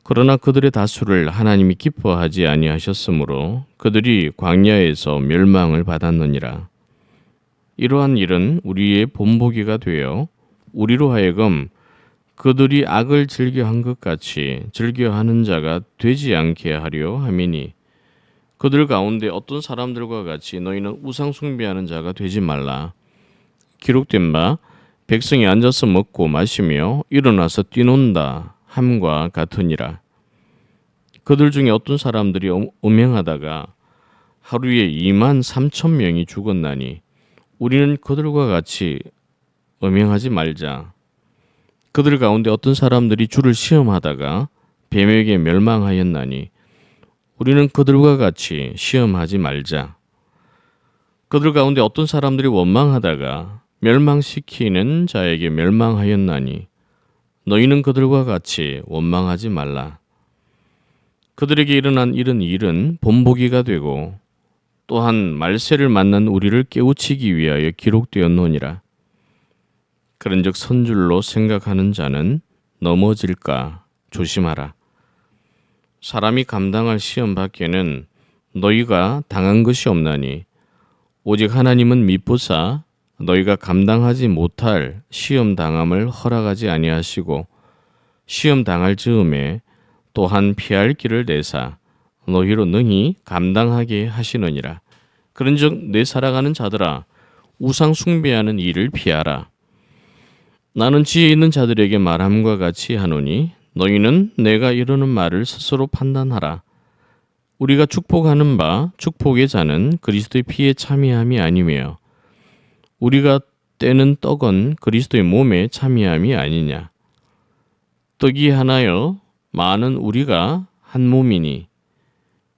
그러나 그들의 다수를 하나님이 기뻐하지 아니하셨으므로 그들이 광야에서 멸망을 받았느니라. 이러한 일은 우리의 본보기가 되어 우리로 하여금 그들이 악을 즐겨한 것 같이 즐겨하는 자가 되지 않게 하려 함이니 그들 가운데 어떤 사람들과 같이 너희는 우상 숭배하는 자가 되지 말라. 기록된 바 백성이 앉아서 먹고 마시며 일어나서 뛰논다 함과 같으니라. 그들 중에 어떤 사람들이 음행하다가 하루에 2만 3천 명이 죽었나니 우리는 그들과 같이 음행하지 말자. 그들 가운데 어떤 사람들이 주를 시험하다가 뱀에게 멸망하였나니 우리는 그들과 같이 시험하지 말자. 그들 가운데 어떤 사람들이 원망하다가 멸망시키는 자에게 멸망하였나니 너희는 그들과 같이 원망하지 말라. 그들에게 일어난 이런 일은 본보기가 되고 또한 말세를 만난 우리를 깨우치기 위하여 기록되었노니라. 그런즉 선줄로 생각하는 자는 넘어질까 조심하라. 사람이 감당할 시험 밖에는 너희가 당한 것이 없나니 오직 하나님은 미쁘사 너희가 감당하지 못할 시험 당함을 허락하지 아니하시고 시험 당할 즈음에 또한 피할 길을 내사 너희로 능히 감당하게 하시느니라. 그런즉 내 살아가는 자들아 우상 숭배하는 일을 피하라. 나는 지혜 있는 자들에게 말함과 같이 하노니 너희는 내가 이르는 말을 스스로 판단하라. 우리가 축복하는 바 축복의 자는 그리스도의 피에 참여함이 아니며 우리가 떼는 떡은 그리스도의 몸에 참여함이 아니냐. 떡이 하나여 많은 우리가 한 몸이니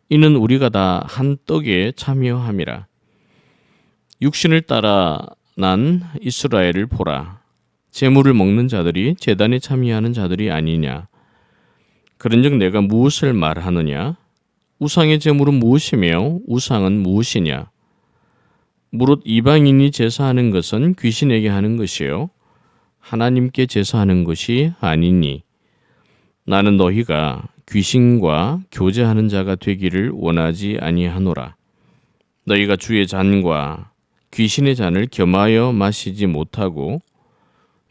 이는 우리가 다 한 떡에 참여함이라. 육신을 따라 난 이스라엘을 보라. 제물을 먹는 자들이 제단에 참여하는 자들이 아니냐. 그런즉 내가 무엇을 말하느냐? 우상의 제물은 무엇이며 우상은 무엇이냐? 무릇 이방인이 제사하는 것은 귀신에게 하는 것이요 하나님께 제사하는 것이 아니니 나는 너희가 귀신과 교제하는 자가 되기를 원하지 아니하노라. 너희가 주의 잔과 귀신의 잔을 겸하여 마시지 못하고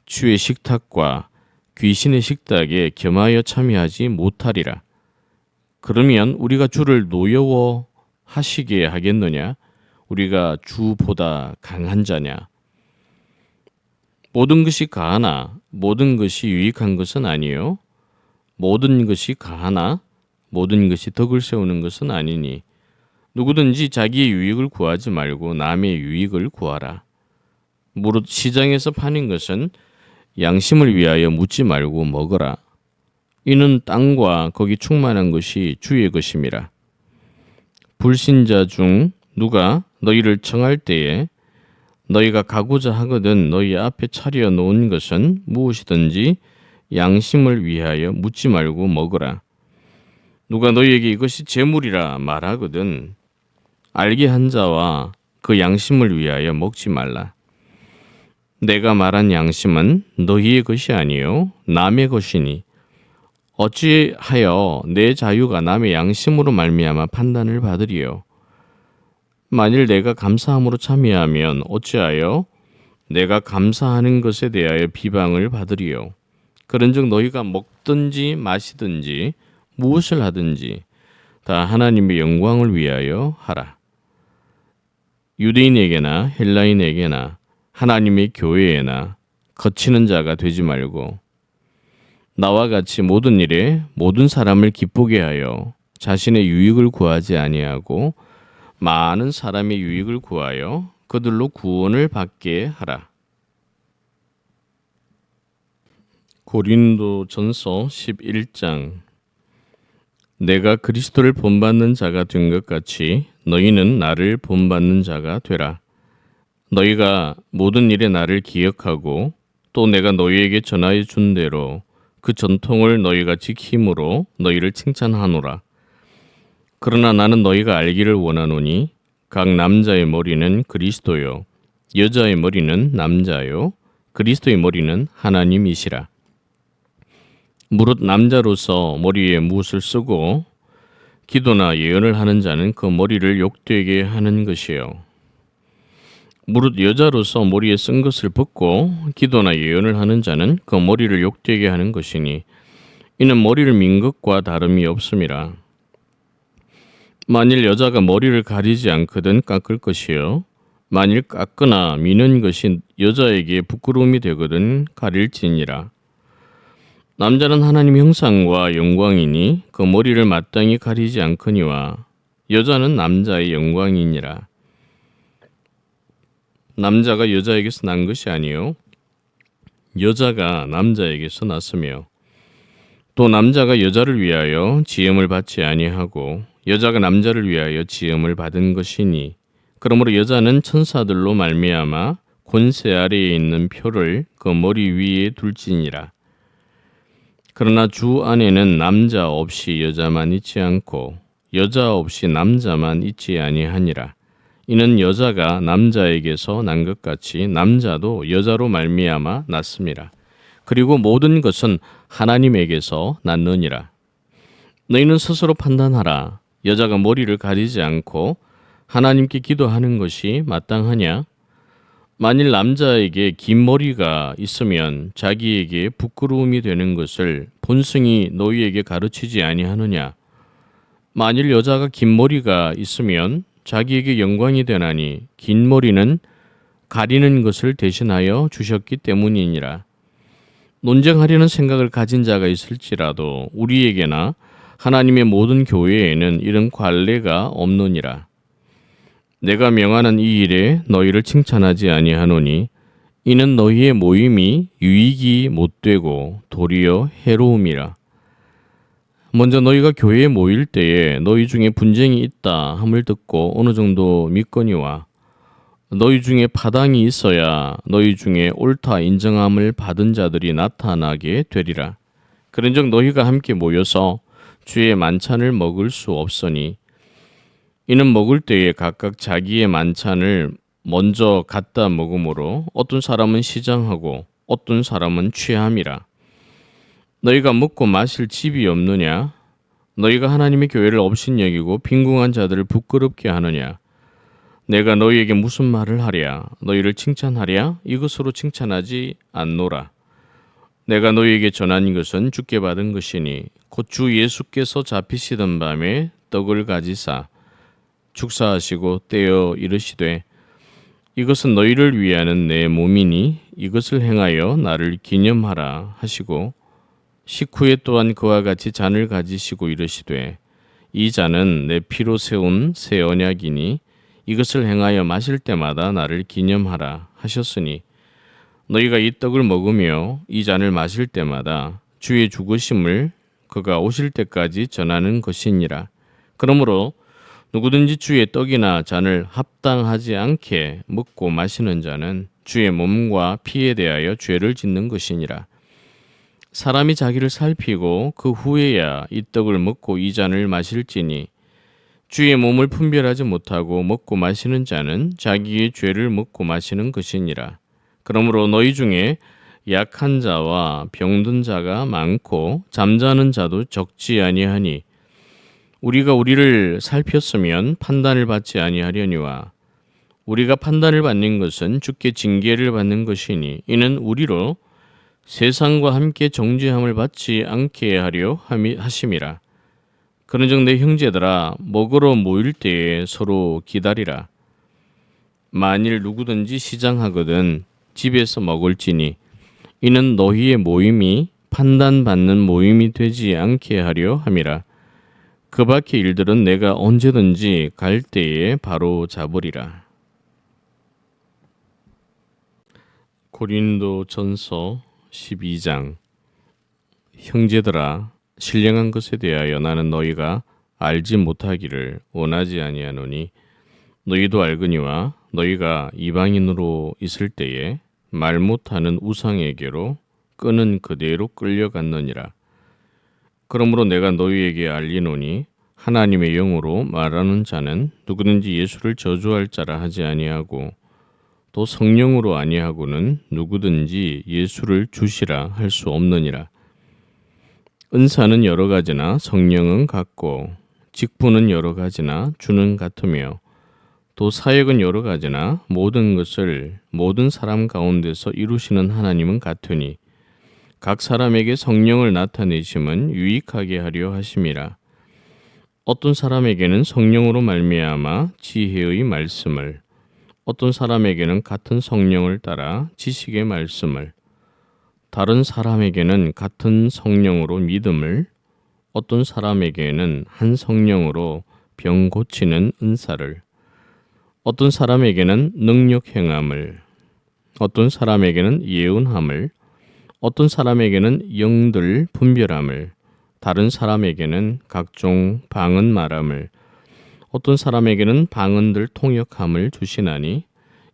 주의 식탁과 귀신의 식탁에 겸하여 참여하지 못하리라. 그러면 우리가 주를 노여워하시게 하겠느냐? 우리가 주보다 강한 자냐? 모든 것이 가하나 모든 것이 유익한 것은 아니요 모든 것이 가하나 모든 것이 덕을 세우는 것은 아니니 누구든지 자기의 유익을 구하지 말고 남의 유익을 구하라. 무릇 시장에서 파는 것은 양심을 위하여 묻지 말고 먹어라. 이는 땅과 거기 충만한 것이 주의 것임이라. 불신자 중 누가 너희를 청할 때에 너희가 가고자 하거든 너희 앞에 차려 놓은 것은 무엇이든지 양심을 위하여 묻지 말고 먹으라. 누가 너희에게 이것이 재물이라 말하거든 알게 한 자와 그 양심을 위하여 먹지 말라. 내가 말한 양심은 너희의 것이 아니요 남의 것이니 어찌하여 내 자유가 남의 양심으로 말미암아 판단을 받으리요. 만일 내가 감사함으로 참여하면 어찌하여 내가 감사하는 것에 대하여 비방을 받으리요. 그런즉 너희가 먹든지 마시든지 무엇을 하든지 다 하나님의 영광을 위하여 하라. 유대인에게나 헬라인에게나 하나님의 교회에나 거치는 자가 되지 말고 나와 같이 모든 일에 모든 사람을 기쁘게 하여 자신의 유익을 구하지 아니하고 많은 사람의 유익을 구하여 그들로 구원을 받게 하라. 고린도전서 11장. 내가 그리스도를 본받는 자가 된 것 같이 너희는 나를 본받는 자가 되라. 너희가 모든 일에 나를 기억하고 또 내가 너희에게 전하여 준 대로 그 전통을 너희가 지킴으로 너희를 칭찬하노라. 그러나 나는 너희가 알기를 원하노니 각 남자의 머리는 그리스도요 여자의 머리는 남자요 그리스도의 머리는 하나님이시라. 무릇 남자로서 머리에 무엇을 쓰고 기도나 예언을 하는 자는 그 머리를 욕되게 하는 것이요 무릇 여자로서 머리에 쓴 것을 벗고 기도나 예언을 하는 자는 그 머리를 욕되게 하는 것이니 이는 머리를 민 것과 다름이 없음이라. 만일 여자가 머리를 가리지 않거든 깎을 것이요 만일 깎거나 미는 것이 여자에게 부끄러움이 되거든 가릴지니라. 남자는 하나님의 형상과 영광이니 그 머리를 마땅히 가리지 않거니와 여자는 남자의 영광이니라. 남자가 여자에게서 난 것이 아니요 여자가 남자에게서 났으며 또 남자가 여자를 위하여 지음을 받지 아니하고 여자가 남자를 위하여 지음을 받은 것이니 그러므로 여자는 천사들로 말미암아 권세 아래에 있는 표를 그 머리 위에 둘지니라. 그러나 주 안에는 남자 없이 여자만 있지 않고 여자 없이 남자만 있지 아니하니라. 이는 여자가 남자에게서 난 것 같이 남자도 여자로 말미암아 났음이라. 그리고 모든 것은 하나님에게서 났느니라. 너희는 스스로 판단하라. 여자가 머리를 가리지 않고 하나님께 기도하는 것이 마땅하냐? 만일 남자에게 긴 머리가 있으면 자기에게 부끄러움이 되는 것을 본성이 너희에게 가르치지 아니하느냐? 만일 여자가 긴 머리가 있으면 자기에게 영광이 되나니 긴 머리는 가리는 것을 대신하여 주셨기 때문이니라. 논쟁하려는 생각을 가진 자가 있을지라도 우리에게나 하나님의 모든 교회에는 이런 관례가 없느니라. 내가 명하는 이 일에 너희를 칭찬하지 아니하노니 이는 너희의 모임이 유익이 못되고 도리어 해로움이라. 먼저 너희가 교회에 모일 때에 너희 중에 분쟁이 있다 함을 듣고 어느 정도 믿거니와 너희 중에 파당이 있어야 너희 중에 옳다 인정함을 받은 자들이 나타나게 되리라. 그런즉 너희가 함께 모여서 주의 만찬을 먹을 수 없으니 이는 먹을 때에 각각 자기의 만찬을 먼저 갖다 먹으므로 어떤 사람은 시장하고 어떤 사람은 취함이라. 너희가 먹고 마실 집이 없느냐? 너희가 하나님의 교회를 업신여기고 빈궁한 자들을 부끄럽게 하느냐? 내가 너희에게 무슨 말을 하랴? 너희를 칭찬하랴? 이것으로 칭찬하지 않노라. 내가 너희에게 전한 것은 주께 받은 것이니 곧 주 예수께서 잡히시던 밤에 떡을 가지사 축사하시고 떼어 이르시되 이것은 너희를 위하는 내 몸이니 이것을 행하여 나를 기념하라 하시고 식후에 또한 그와 같이 잔을 가지시고 이르시되 이 잔은 내 피로 세운 새 언약이니 이것을 행하여 마실 때마다 나를 기념하라 하셨으니 너희가 이 떡을 먹으며 이 잔을 마실 때마다 주의 죽으심을 그가 오실 때까지 전하는 것이니라. 그러므로 누구든지 주의 떡이나 잔을 합당하지 않게 먹고 마시는 자는 주의 몸과 피에 대하여 죄를 짓는 것이니라. 사람이 자기를 살피고 그 후에야 이 떡을 먹고 이 잔을 마실지니 주의 몸을 분별하지 못하고 먹고 마시는 자는 자기의 죄를 먹고 마시는 것이니라. 그러므로 너희 중에 약한 자와 병든 자가 많고 잠자는 자도 적지 아니하니 우리가 우리를 살폈으면 판단을 받지 아니하려니와 우리가 판단을 받는 것은 주께 징계를 받는 것이니 이는 우리로 세상과 함께 정죄함을 받지 않게 하려 하심이라. 그런즉 내 형제들아 먹으러 모일 때에 서로 기다리라. 만일 누구든지 시장하거든 집에서 먹을지니 이는 너희의 모임이 판단받는 모임이 되지 않게 하려 함이라. 그 밖의 일들은 내가 언제든지 갈 때에 바로 잡으리라. 고린도전서 12장. 형제들아 신령한 것에 대하여 나는 너희가 알지 못하기를 원하지 아니하노니 너희도 알거니와 너희가 이방인으로 있을 때에 말 못하는 우상에게로 끄는 그대로 끌려갔느니라. 그러므로 내가 너희에게 알리노니 하나님의 영으로 말하는 자는 누구든지 예수를 저주할 자라 하지 아니하고 또 성령으로 아니하고는 누구든지 예수를 주시라 할 수 없느니라. 은사는 여러 가지나 성령은 같고 직분은 여러 가지나 주는 같으며 또 사역은 여러 가지나 모든 것을 모든 사람 가운데서 이루시는 하나님은 같으니 각 사람에게 성령을 나타내심은 유익하게 하려 하심이라. 어떤 사람에게는 성령으로 말미암아 지혜의 말씀을 어떤 사람에게는 같은 성령을 따라 지식의 말씀을 다른 사람에게는 같은 성령으로 믿음을, 어떤 사람에게는 한 성령으로 병 고치는 은사를, 어떤 사람에게는 능력 행함을, 어떤 사람에게는 예언함을, 어떤 사람에게는 영들 분별함을, 다른 사람에게는 각종 방언 말함을, 어떤 사람에게는 방언들 통역함을 주시나니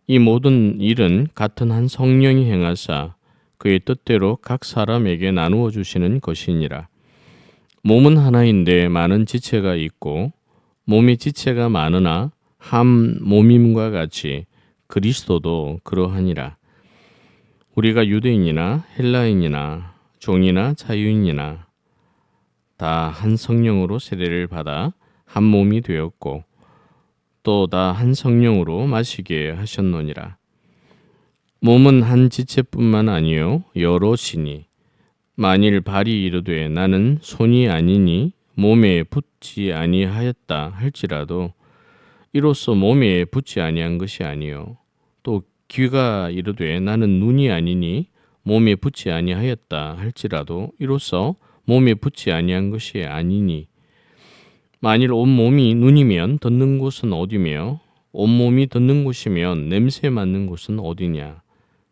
이 모든 일은 같은 한 성령이 행하사 그의 뜻대로 각 사람에게 나누어 주시는 것이니라. 몸은 하나인데 많은 지체가 있고 몸의 지체가 많으나 한 몸임과 같이 그리스도도 그러하니라. 우리가 유대인이나 헬라인이나 종이나 자유인이나 다 한 성령으로 세례를 받아 한 몸이 되었고 또 다 한 성령으로 마시게 하셨노니라. 몸은 한 지체뿐만 아니요 여럿이니 만일 발이 이르되 나는 손이 아니니 몸에 붙지 아니하였다 할지라도 이로써 몸에 붙지 아니한 것이 아니요 또 귀가 이르되 나는 눈이 아니니 몸에 붙지 아니하였다 할지라도 이로써 몸에 붙지 아니한 것이 아니니 만일 온몸이 눈이면 듣는 곳은 어디며 온몸이 듣는 곳이면 냄새 맡는 곳은 어디냐.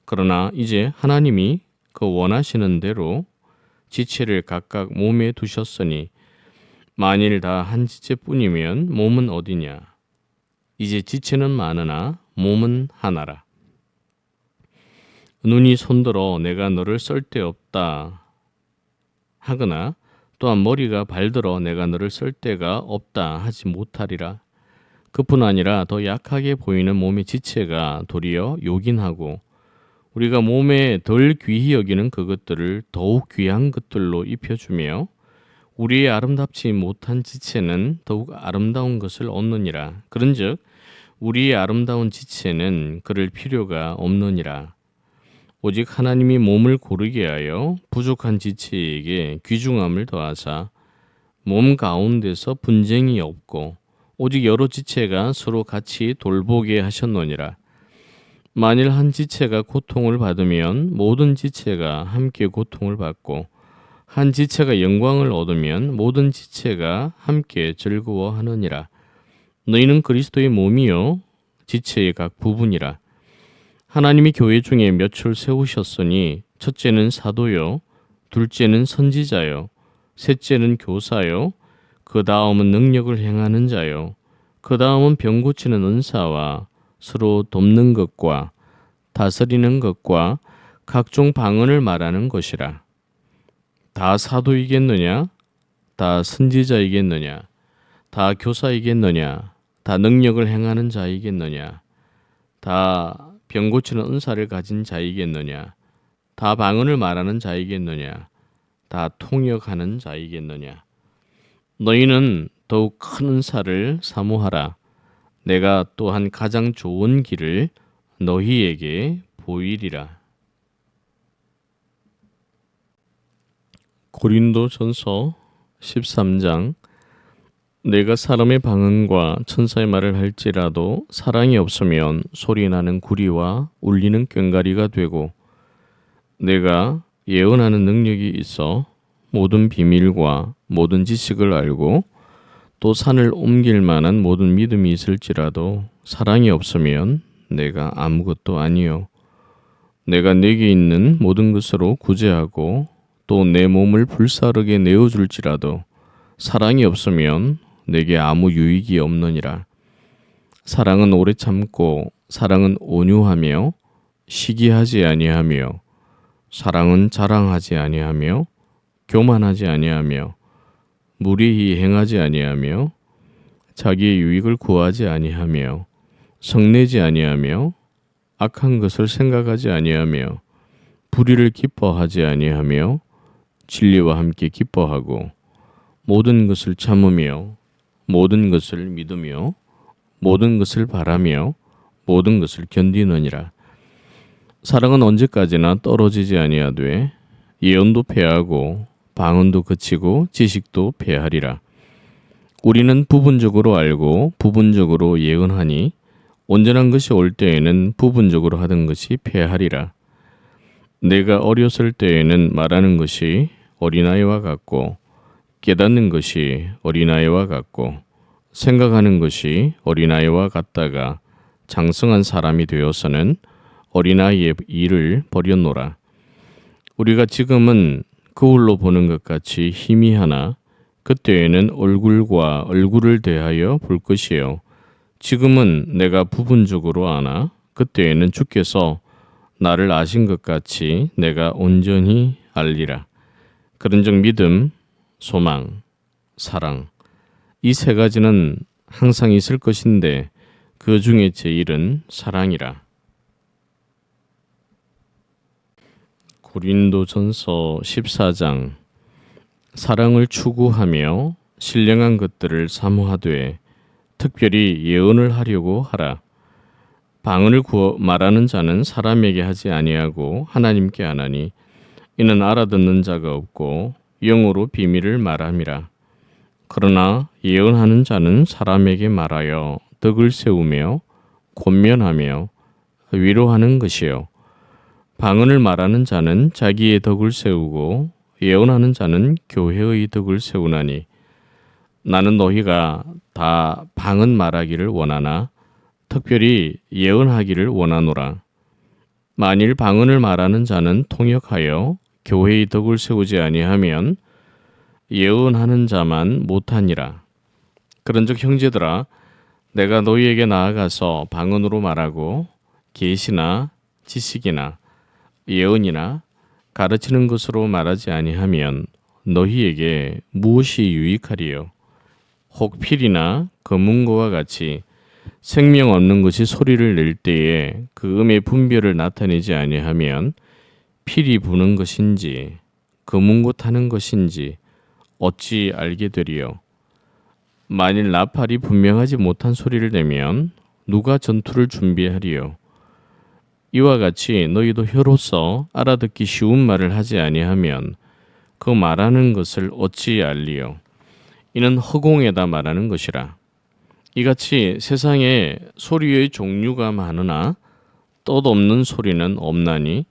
그러나 이제 하나님이 그 원하시는 대로 지체를 각각 몸에 두셨으니 만일 다 한 지체뿐이면 몸은 어디냐. 이제 지체는 많으나 몸은 하나라. 눈이 손들어 내가 너를 쓸데없다 하거나 또한 머리가 발들어 내가 너를 쓸데가 없다 하지 못하리라. 그뿐 아니라 더 약하게 보이는 몸의 지체가 도리어 요긴하고 우리가 몸에 덜 귀히 여기는 그것들을 더욱 귀한 것들로 입혀주며 우리의 아름답지 못한 지체는 더욱 아름다운 것을 얻느니라. 그런즉 우리의 아름다운 지체는 그럴 필요가 없느니라. 오직 하나님이 몸을 고르게 하여 부족한 지체에게 귀중함을 더하사 몸 가운데서 분쟁이 없고 오직 여러 지체가 서로 같이 돌보게 하셨노니라. 만일 한 지체가 고통을 받으면 모든 지체가 함께 고통을 받고 한 지체가 영광을 얻으면 모든 지체가 함께 즐거워하느니라. 너희는 그리스도의 몸이요 지체의 각 부분이라. 하나님이 교회 중에 몇을 세우셨으니 첫째는 사도요 둘째는 선지자요 셋째는 교사요 그 다음은 능력을 행하는 자요 그 다음은 병 고치는 은사와 서로 돕는 것과 다스리는 것과 각종 방언을 말하는 것이라. 다 사도이겠느냐? 다 선지자이겠느냐? 다 교사이겠느냐? 다 능력을 행하는 자이겠느냐? 다 병 고치는 은사를 가진 자이겠느냐? 다 방언을 말하는 자이겠느냐? 다 통역하는 자이겠느냐? 너희는 더욱 큰 은사를 사모하라. 내가 또한 가장 좋은 길을 너희에게 보이리라. 고린도전서 13장. 내가 사람의 방언과 천사의 말을 할지라도 사랑이 없으면 소리나는 구리와 울리는 꽹과리가 되고 내가 예언하는 능력이 있어 모든 비밀과 모든 지식을 알고 또 산을 옮길 만한 모든 믿음이 있을지라도 사랑이 없으면 내가 아무것도 아니요 내가 내게 있는 모든 것으로 구제하고 또 내 몸을 불사르게 내어줄지라도 사랑이 없으면 내게 아무 유익이 없느니라. 사랑은 오래 참고 사랑은 온유하며 시기하지 아니하며 사랑은 자랑하지 아니하며 교만하지 아니하며 무리히 행하지 아니하며 자기의 유익을 구하지 아니하며 성내지 아니하며 악한 것을 생각하지 아니하며 불의를 기뻐하지 아니하며 진리와 함께 기뻐하고 모든 것을 참으며 모든 것을 믿으며 모든 것을 바라며 모든 것을 견디느니라. 사랑은 언제까지나 떨어지지 아니하되 예언도 패하고 방언도 그치고 지식도 패하리라. 우리는 부분적으로 알고 부분적으로 예언하니 온전한 것이 올 때에는 부분적으로 하던 것이 패하리라. 내가 어렸을 때에는 말하는 것이 어린아이와 같고 깨닫는 것이 어린아이와 같고 생각하는 것이 어린아이와 같다가 장성한 사람이 되어서는 어린아이의 일을 버렸노라. 우리가 지금은 거울로 보는 것 같이 희미하나 그때에는 얼굴과 얼굴을 대하여 볼 것이요. 지금은 내가 부분적으로 아나 그때에는 주께서 나를 아신 것 같이 내가 온전히 알리라. 그런즉 믿음, 소망, 사랑 이 세 가지는 항상 있을 것인데 그 중에 제일은 사랑이라. 고린도전서 14장 사랑을 추구하며 신령한 것들을 사모하되 특별히 예언을 하려고 하라. 방언을 말하는 자는 사람에게 하지 아니하고 하나님께 하나니 이는 알아듣는 자가 없고 영으로 비밀을 말함이라. 그러나 예언하는 자는 사람에게 말하여 덕을 세우며 권면하며 위로하는 것이요. 방언을 말하는 자는 자기의 덕을 세우고 예언하는 자는 교회의 덕을 세우나니 나는 너희가 다 방언 말하기를 원하나 특별히 예언하기를 원하노라. 만일 방언을 말하는 자는 통역하여 교회의 덕을 세우지 아니하면 예언하는 자만 못하니라. 그런즉 형제들아 내가 너희에게 나아가서 방언으로 말하고 계시나 지식이나 예언이나 가르치는 것으로 말하지 아니하면 너희에게 무엇이 유익하리요? 혹 필이나 검은고와 같이 생명 없는 것이 소리를 낼 때에 그 음의 분별을 나타내지 아니하면 필이 부는 것인지 검은고 타는 것인지 어찌 알게 되리요? 만일 나팔이 분명하지 못한 소리를 내면 누가 전투를 준비하리요? 이와 같이 너희도 혀로서 알아듣기 쉬운 말을 하지 아니하면 그 말하는 것을 어찌 알리요? 이는 허공에다 말하는 것이라. 이같이 세상에 소리의 종류가 많으나 뜻없는 소리는 없나니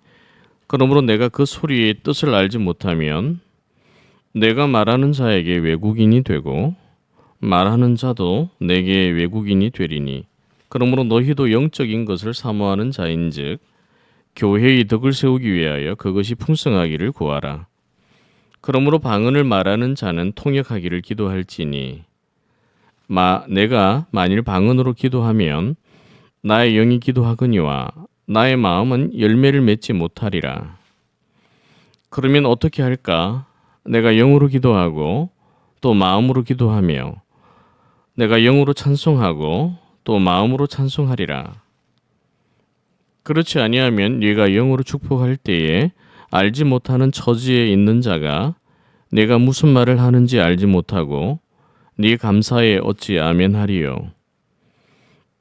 그러므로 내가 그 소리의 뜻을 알지 못하면 내가 말하는 자에게 외국인이 되고 말하는 자도 내게 외국인이 되리니 그러므로 너희도 영적인 것을 사모하는 자인즉 교회의 덕을 세우기 위하여 그것이 풍성하기를 구하라. 그러므로 방언을 말하는 자는 통역하기를 기도할지니 내가 만일 방언으로 기도하면 나의 영이 기도하거니와 나의 마음은 열매를 맺지 못하리라. 그러면 어떻게 할까? 내가 영으로 기도하고 또 마음으로 기도하며 내가 영으로 찬송하고 또 마음으로 찬송하리라. 그렇지 아니하면 네가 영으로 축복할 때에 알지 못하는 처지에 있는 자가 내가 무슨 말을 하는지 알지 못하고 네 감사에 어찌 아멘하리요?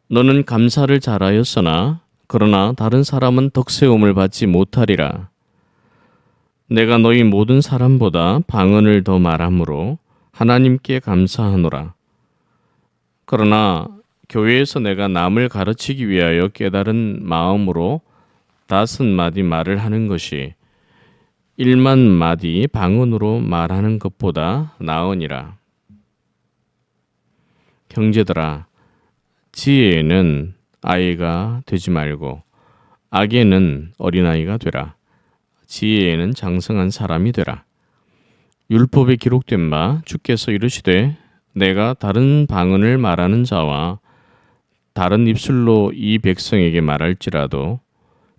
너는 감사를 잘하였으나 그러나 다른 사람은 덕세움을 받지 못하리라. 내가 너희 모든 사람보다 방언을 더 말함으로 하나님께 감사하노라. 그러나 교회에서 내가 남을 가르치기 위하여 깨달은 마음으로 5마디 말을 하는 것이 1만 마디 방언으로 말하는 것보다 나으니라. 형제들아, 지혜에는 아이가 되지 말고 악에는 어린아이가 되라. 지혜에는 장성한 사람이 되라. 율법에 기록된 바 주께서 이르시되 내가 다른 방언을 말하는 자와 다른 입술로 이 백성에게 말할지라도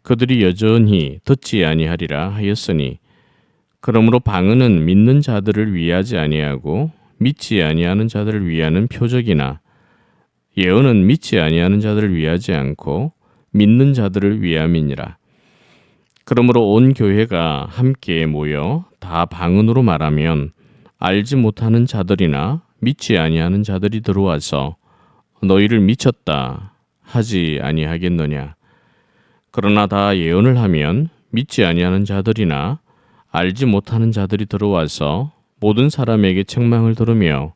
그들이 여전히 듣지 아니하리라 하였으니 그러므로 방언은 믿는 자들을 위하지 아니하고 믿지 아니하는 자들을 위하는 표적이나 예언은 믿지 아니하는 자들을 위하지 않고 믿는 자들을 위함이니라. 그러므로 온 교회가 함께 모여 다 방언으로 말하면 알지 못하는 자들이나 믿지 아니하는 자들이 들어와서 너희를 미쳤다 하지 아니하겠느냐. 그러나 다 예언을 하면 믿지 아니하는 자들이나 알지 못하는 자들이 들어와서 모든 사람에게 책망을 들으며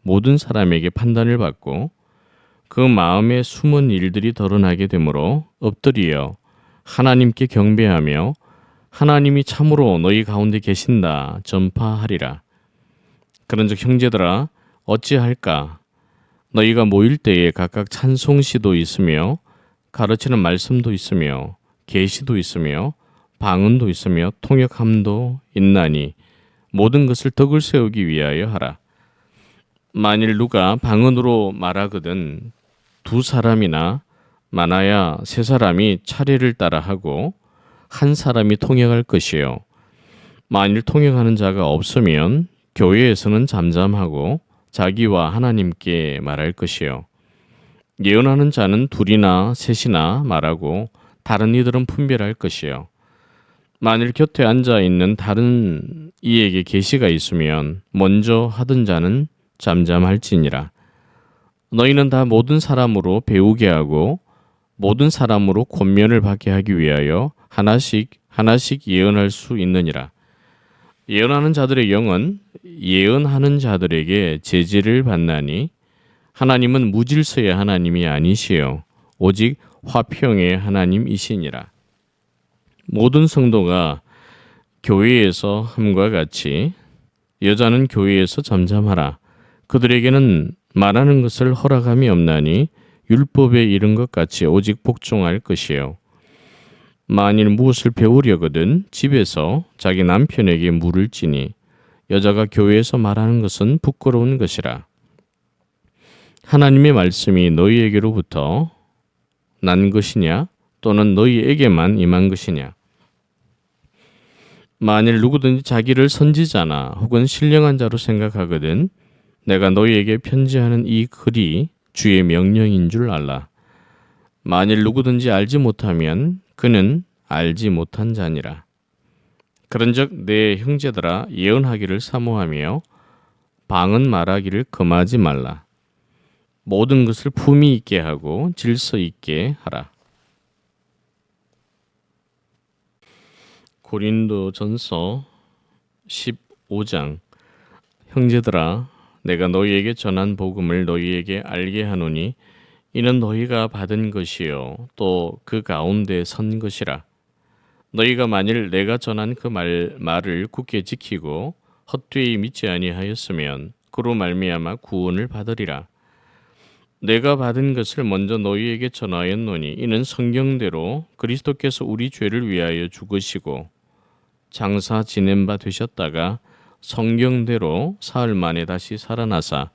모든 사람에게 판단을 받고 그 마음에 숨은 일들이 드러나게 되므로 엎드리어 하나님께 경배하며 하나님이 참으로 너희 가운데 계신다 전파하리라. 그런즉 형제들아 어찌할까? 너희가 모일 때에 각각 찬송시도 있으며 가르치는 말씀도 있으며 계시도 있으며 방언도 있으며 통역함도 있나니 모든 것을 덕을 세우기 위하여 하라. 만일 누가 방언으로 말하거든 두 사람이나 많아야 세 사람이 차례를 따라 하고 한 사람이 통역할 것이요. 만일 통역하는 자가 없으면 교회에서는 잠잠하고 자기와 하나님께 말할 것이요. 예언하는 자는 둘이나 셋이나 말하고 다른 이들은 분별할 것이요. 만일 곁에 앉아 있는 다른 이에게 계시가 있으면 먼저 하던 자는 잠잠할지니라. 너희는 다 모든 사람으로 배우게 하고 모든 사람으로 권면을 받게 하기 위하여 하나씩 예언할 수 있느니라. 예언하는 자들의 영은 예언하는 자들에게 제지를 받나니 하나님은 무질서의 하나님이 아니시요 오직 화평의 하나님이시니라. 모든 성도가 교회에서 함과 같이 여자는 교회에서 잠잠하라. 그들에게는 말하는 것을 허락함이 없나니 율법에 이른 것 같이 오직 복종할 것이요. 만일 무엇을 배우려거든 집에서 자기 남편에게 물을지니 여자가 교회에서 말하는 것은 부끄러운 것이라. 하나님의 말씀이 너희에게로부터 난 것이냐 또는 너희에게만 임한 것이냐. 만일 누구든지 자기를 선지자나 혹은 신령한 자로 생각하거든 내가 너희에게 편지하는 이 글이 주의 명령인 줄 알라. 만일 누구든지 알지 못하면 그는 알지 못한 자니라. 그런즉 내 형제들아 예언하기를 사모하며 방언 말하기를 금하지 말라. 모든 것을 품위 있게 하고 질서 있게 하라. 고린도전서 15장. 형제들아 내가 너희에게 전한 복음을 너희에게 알게 하노니 이는 너희가 받은 것이요 또 그 가운데 선 것이라. 너희가 만일 내가 전한 그 말을 굳게 지키고 헛되이 믿지 아니하였으면 그로 말미암아 구원을 받으리라. 내가 받은 것을 먼저 너희에게 전하였노니 이는 성경대로 그리스도께서 우리 죄를 위하여 죽으시고 장사 지낸 바 되셨다가 성경대로 사흘 만에 다시 살아나사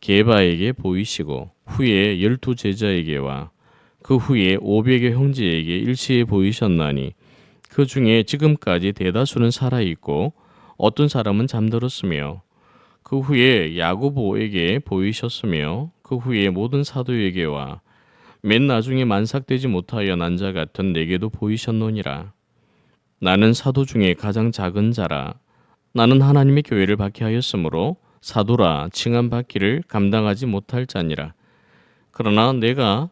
게바에게 보이시고 후에 12 제자에게와 그 후에 500여 형제에게 일시에 보이셨나니 그 중에 지금까지 대다수는 살아있고 어떤 사람은 잠들었으며 그 후에 야고보에게 보이셨으며 그 후에 모든 사도에게와 맨 나중에 만삭되지 못하여 난 자 같은 내게도 보이셨노니라. 나는 사도 중에 가장 작은 자라. 나는 하나님의 교회를 박해하였으므로 사도라 칭함 받기를 감당하지 못할 자니라. 그러나 내가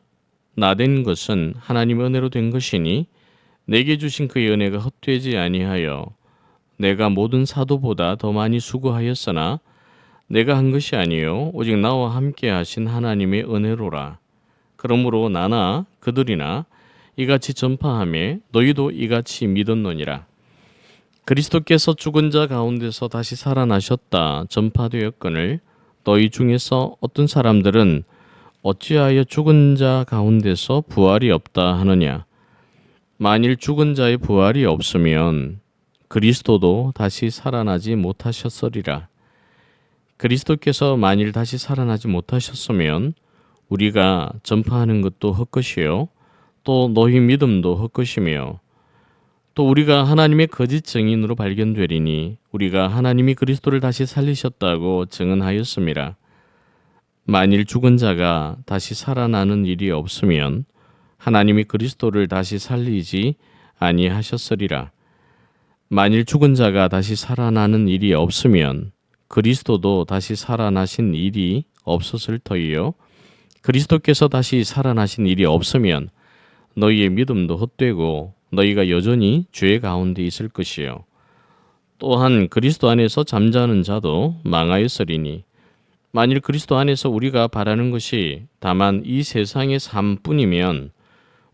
나된 것은 하나님의 은혜로 된 것이니 내게 주신 그의 은혜가 헛되지 아니하여 내가 모든 사도보다 더 많이 수고하였으나 내가 한 것이 아니요 오직 나와 함께 하신 하나님의 은혜로라. 그러므로 나나 그들이나 이같이 전파하며 너희도 이같이 믿었노니라. 그리스도께서 죽은 자 가운데서 다시 살아나셨다 전파되었거늘 너희 중에서 어떤 사람들은 어찌하여 죽은 자 가운데서 부활이 없다 하느냐. 만일 죽은 자의 부활이 없으면 그리스도도 다시 살아나지 못하셨으리라. 그리스도께서 만일 다시 살아나지 못하셨으면 우리가 전파하는 것도 헛것이요 또 너희 믿음도 헛것이며 또 우리가 하나님의 거짓 증인으로 발견되리니 우리가 하나님이 그리스도를 다시 살리셨다고 증언하였음이라. 만일 죽은 자가 다시 살아나는 일이 없으면 하나님이 그리스도를 다시 살리지 아니하셨으리라. 만일 죽은 자가 다시 살아나는 일이 없으면 그리스도도 다시 살아나신 일이 없었을 터이요 그리스도께서 다시 살아나신 일이 없으면 너희의 믿음도 헛되고 너희가 여전히 죄 가운데 있을 것이요 또한 그리스도 안에서 잠자는 자도 망하였으리니 만일 그리스도 안에서 우리가 바라는 것이 다만 이 세상의 삶뿐이면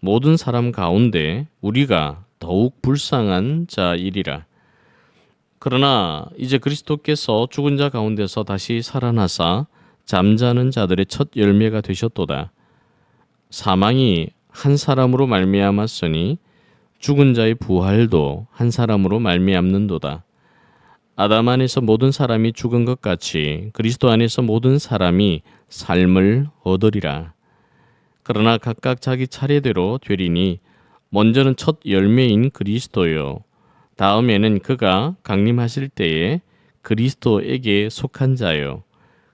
모든 사람 가운데 우리가 더욱 불쌍한 자이리라. 그러나 이제 그리스도께서 죽은 자 가운데서 다시 살아나사 잠자는 자들의 첫 열매가 되셨도다. 사망이 한 사람으로 말미암았으니 죽은 자의 부활도 한 사람으로 말미암는도다. 아담 안에서 모든 사람이 죽은 것 같이 그리스도 안에서 모든 사람이 삶을 얻으리라. 그러나 각각 자기 차례대로 되리니 먼저는 첫 열매인 그리스도요, 다음에는 그가 강림하실 때에 그리스도에게 속한 자요,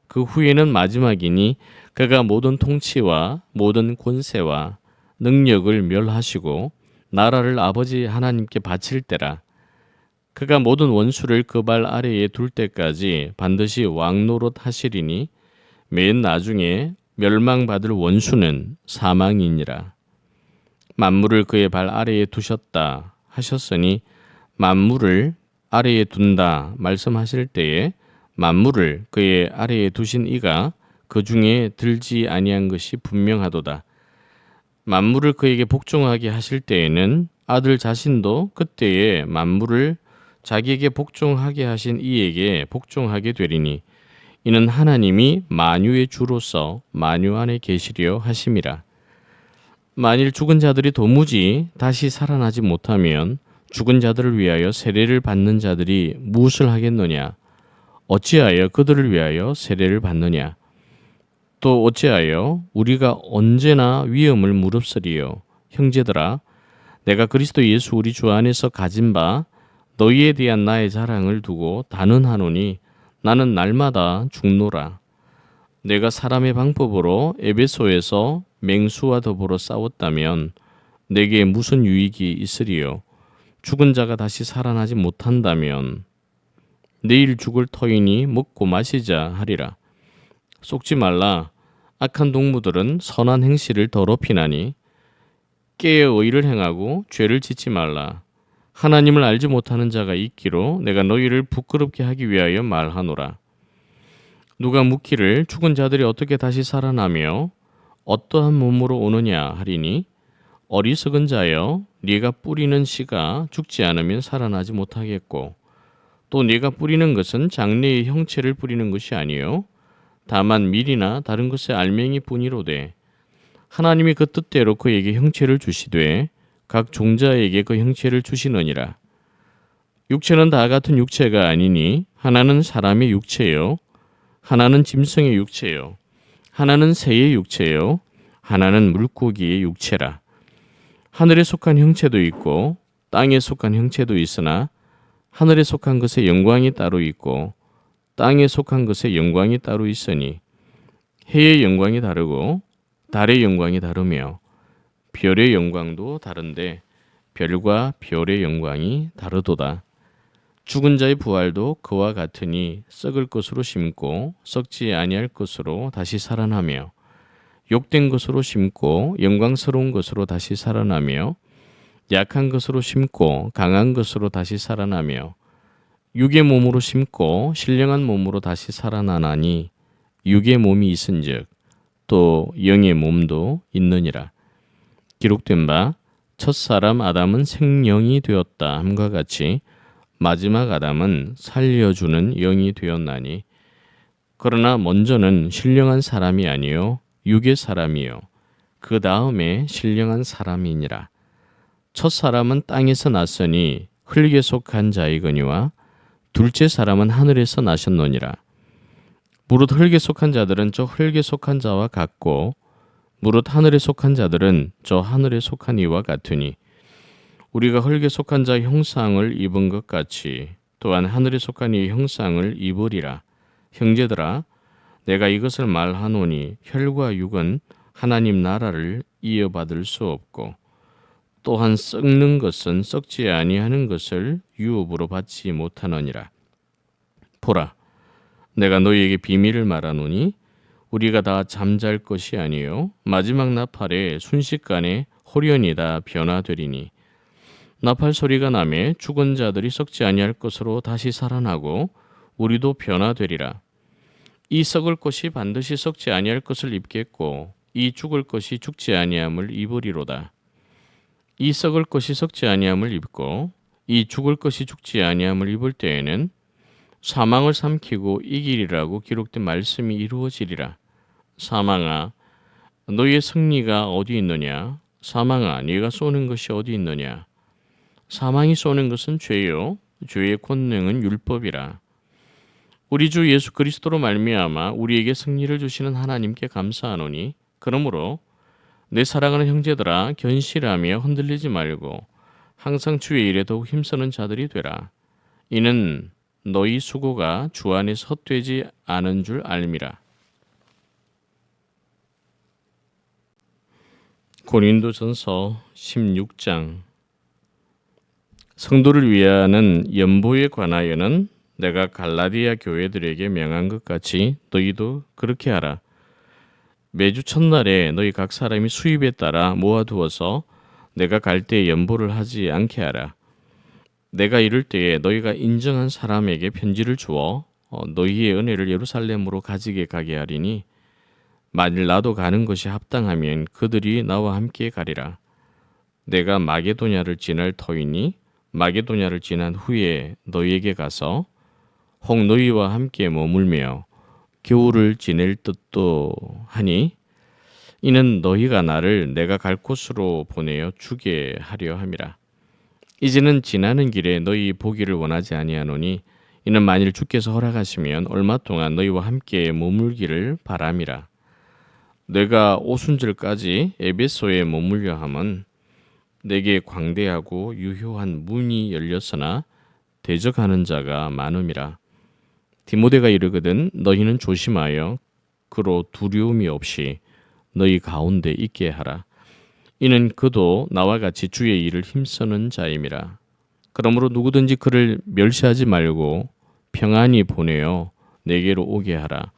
그 후에는 마지막이니 그가 모든 통치와 모든 권세와 능력을 멸하시고 나라를 아버지 하나님께 바칠 때라. 그가 모든 원수를 그 발 아래에 둘 때까지 반드시 왕노릇 하시리니 맨 나중에 멸망받을 원수는 사망이니라. 만물을 그의 발 아래에 두셨다 하셨으니 만물을 아래에 둔다 말씀하실 때에 만물을 그의 아래에 두신 이가 그 중에 들지 아니한 것이 분명하도다. 만물을 그에게 복종하게 하실 때에는 아들 자신도 그때에 만물을 자기에게 복종하게 하신 이에게 복종하게 되리니 이는 하나님이 만유의 주로서 만유 안에 계시려 하심이라. 만일 죽은 자들이 도무지 다시 살아나지 못하면 죽은 자들을 위하여 세례를 받는 자들이 무엇을 하겠느냐? 어찌하여 그들을 위하여 세례를 받느냐? 또 어찌하여 우리가 언제나 위험을 무릅쓰리요? 형제들아, 내가 그리스도 예수 우리 주 안에서 가진 바 너희에 대한 나의 자랑을 두고 단언하노니 나는 날마다 죽노라. 내가 사람의 방법으로 에베소에서 맹수와 더불어 싸웠다면 내게 무슨 유익이 있으리요? 죽은 자가 다시 살아나지 못한다면 내일 죽을 터이니 먹고 마시자 하리라. 속지 말라. 악한 동무들은 선한 행실을 더럽히나니 깨어 의를 행하고 죄를 짓지 말라. 하나님을 알지 못하는 자가 있기로 내가 너희를 부끄럽게 하기 위하여 말하노라. 누가 묻기를 죽은 자들이 어떻게 다시 살아나며 어떠한 몸으로 오느냐 하리니 어리석은 자여, 네가 뿌리는 씨가 죽지 않으면 살아나지 못하겠고 또 네가 뿌리는 것은 장래의 형체를 뿌리는 것이 아니요 다만 밀이나 다른 것의 알맹이 뿐이로되 하나님이 그 뜻대로 그에게 형체를 주시되 각 종자에게 그 형체를 주시느니라. 육체는 다 같은 육체가 아니니 하나는 사람의 육체요, 하나는 짐승의 육체요, 하나는 새의 육체요, 하나는 물고기의 육체라. 하늘에 속한 형체도 있고 땅에 속한 형체도 있으나 하늘에 속한 것의 영광이 따로 있고 땅에 속한 것의 영광이 따로 있으니 해의 영광이 다르고 달의 영광이 다르며 별의 영광도 다른데 별과 별의 영광이 다르도다. 죽은 자의 부활도 그와 같으니 썩을 것으로 심고 썩지 아니할 것으로 다시 살아나며 욕된 것으로 심고 영광스러운 것으로 다시 살아나며 약한 것으로 심고 강한 것으로 다시 살아나며 육의 몸으로 심고 신령한 몸으로 다시 살아나나니 육의 몸이 있은즉 또 영의 몸도 있느니라. 기록된 바 첫사람 아담은 생령이 되었다 함과 같이 마지막 아담은 살려주는 영이 되었나니 그러나 먼저는 신령한 사람이 아니요 육의 사람이요 그 다음에 신령한 사람이니라. 첫사람은 땅에서 났으니 흙에 속한 자이거니와 둘째 사람은 하늘에서 나셨느니라. 무릇 흙에 속한 자들은 저 흙에 속한 자와 같고 무릇 하늘에 속한 자들은 저 하늘에 속한 이와 같으니 우리가 흙에 속한 자의 형상을 입은 것 같이 또한 하늘에 속한 이의 형상을 입으리라. 형제들아, 내가 이것을 말하노니 혈과 육은 하나님 나라를 이어받을 수 없고 또한 썩는 것은 썩지 아니하는 것을 유업으로 받지 못하느니라. 보라, 내가 너희에게 비밀을 말하노니 우리가 다 잠잘 것이 아니요 마지막 나팔에 순식간에 호련히 다 변화되리니 나팔 소리가 나매 죽은 자들이 썩지 아니할 것으로 다시 살아나고 우리도 변화되리라. 이 썩을 것이 반드시 썩지 아니할 것을 입겠고 이 죽을 것이 죽지 아니함을 입으리로다. 이 썩을 것이 썩지 아니함을 입고 이 죽을 것이 죽지 아니함을 입을 때에는 사망을 삼키고 이기리라고 기록된 말씀이 이루어지리라. 사망아, 너희의 승리가 어디 있느냐? 사망아, 네가 쏘는 것이 어디 있느냐? 사망이 쏘는 것은 죄요, 죄의 권능은 율법이라. 우리 주 예수 그리스도로 말미암아 우리에게 승리를 주시는 하나님께 감사하노니, 그러므로 내 사랑하는 형제들아, 견실하며 흔들리지 말고 항상 주의 일에 더욱 힘쓰는 자들이 되라. 이는 너희 수고가 주 안에서 헛되지 않은 줄 알미라. 고린도전서 16장. 성도를 위하는 연보에 관하여는 내가 갈라디아 교회들에게 명한 것 같이 너희도 그렇게 하라. 매주 첫날에 너희 각 사람이 수입에 따라 모아두어서 내가 갈 때에 연보를 하지 않게 하라. 내가 이럴 때에 너희가 인정한 사람에게 편지를 주어 너희의 은혜를 예루살렘으로 가지게 가게 하리니, 만일 나도 가는 것이 합당하면 그들이 나와 함께 가리라. 내가 마게도냐를 지날 터이니 마게도냐를 지난 후에 너희에게 가서 혹 너희와 함께 머물며 겨울을 지낼 듯도 하니, 이는 너희가 나를 내가 갈 곳으로 보내어 주게 하려 함이라. 이제는 지나는 길에 너희 보기를 원하지 아니하노니, 이는 만일 주께서 허락하시면 얼마 동안 너희와 함께 머물기를 바람이라. 내가 오순절까지 에베소에 머물려 함은 내게 광대하고 유효한 문이 열렸으나 대적하는 자가 많음이라. 디모데가 이르거든 너희는 조심하여 그로 두려움이 없이 너희 가운데 있게 하라. 이는 그도 나와 같이 주의 일을 힘쓰는 자임이라. 그러므로 누구든지 그를 멸시하지 말고 평안히 보내어 내게로 오게 하라.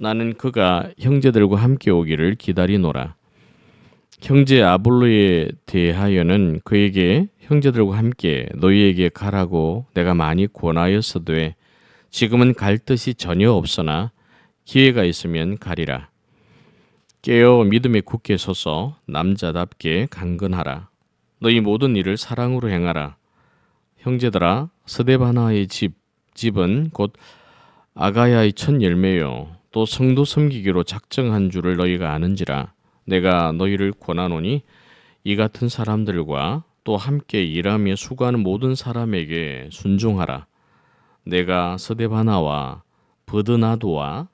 나는 그가 형제들과 함께 오기를 기다리노라. 형제 아볼로에 대하여는 그에게 형제들과 함께 너희에게 가라고 내가 많이 권하였으되 지금은 갈 뜻이 전혀 없으나 기회가 있으면 가리라. 깨어 믿음에 굳게 서서 남자답게 강건하라. 너희 모든 일을 사랑으로 행하라. 형제들아, 스데바나의 집은 곧 아가야의 첫 열매요 또 성도 섬기기로 작정한 줄을 너희가 아는지라. 내가 너희를 권하노니 이 같은 사람들과 또 함께 일하며 수고하는 모든 사람에게 순종하라. 내가 스데바나와 버드나도와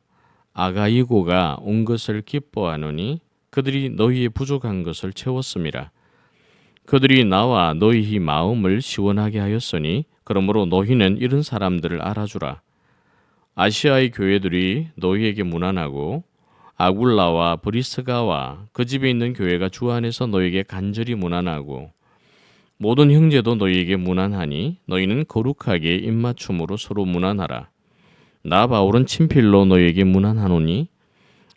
아가이고가 온 것을 기뻐하노니 그들이 너희의 부족한 것을 채웠음이라. 그들이 나와 너희 마음을 시원하게 하였으니 그러므로 너희는 이런 사람들을 알아주라. 아시아의 교회들이 너희에게 문안하고 아굴라와 브리스가와 그 집에 있는 교회가 주 안에서 너희에게 간절히 문안하고 모든 형제도 너희에게 문안하니 너희는 거룩하게 입맞춤으로 서로 문안하라. 나 바울은 친필로 너희에게 문안하노니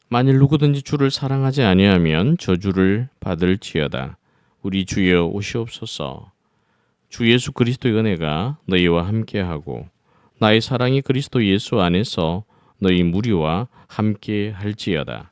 만일 누구든지 주를 사랑하지 아니하면 저주를 받을지어다. 우리 주여 오시옵소서. 주 예수 그리스도의 은혜가 너희와 함께하고 나의 사랑이 그리스도 예수 안에서 너희 무리와 함께 할지어다.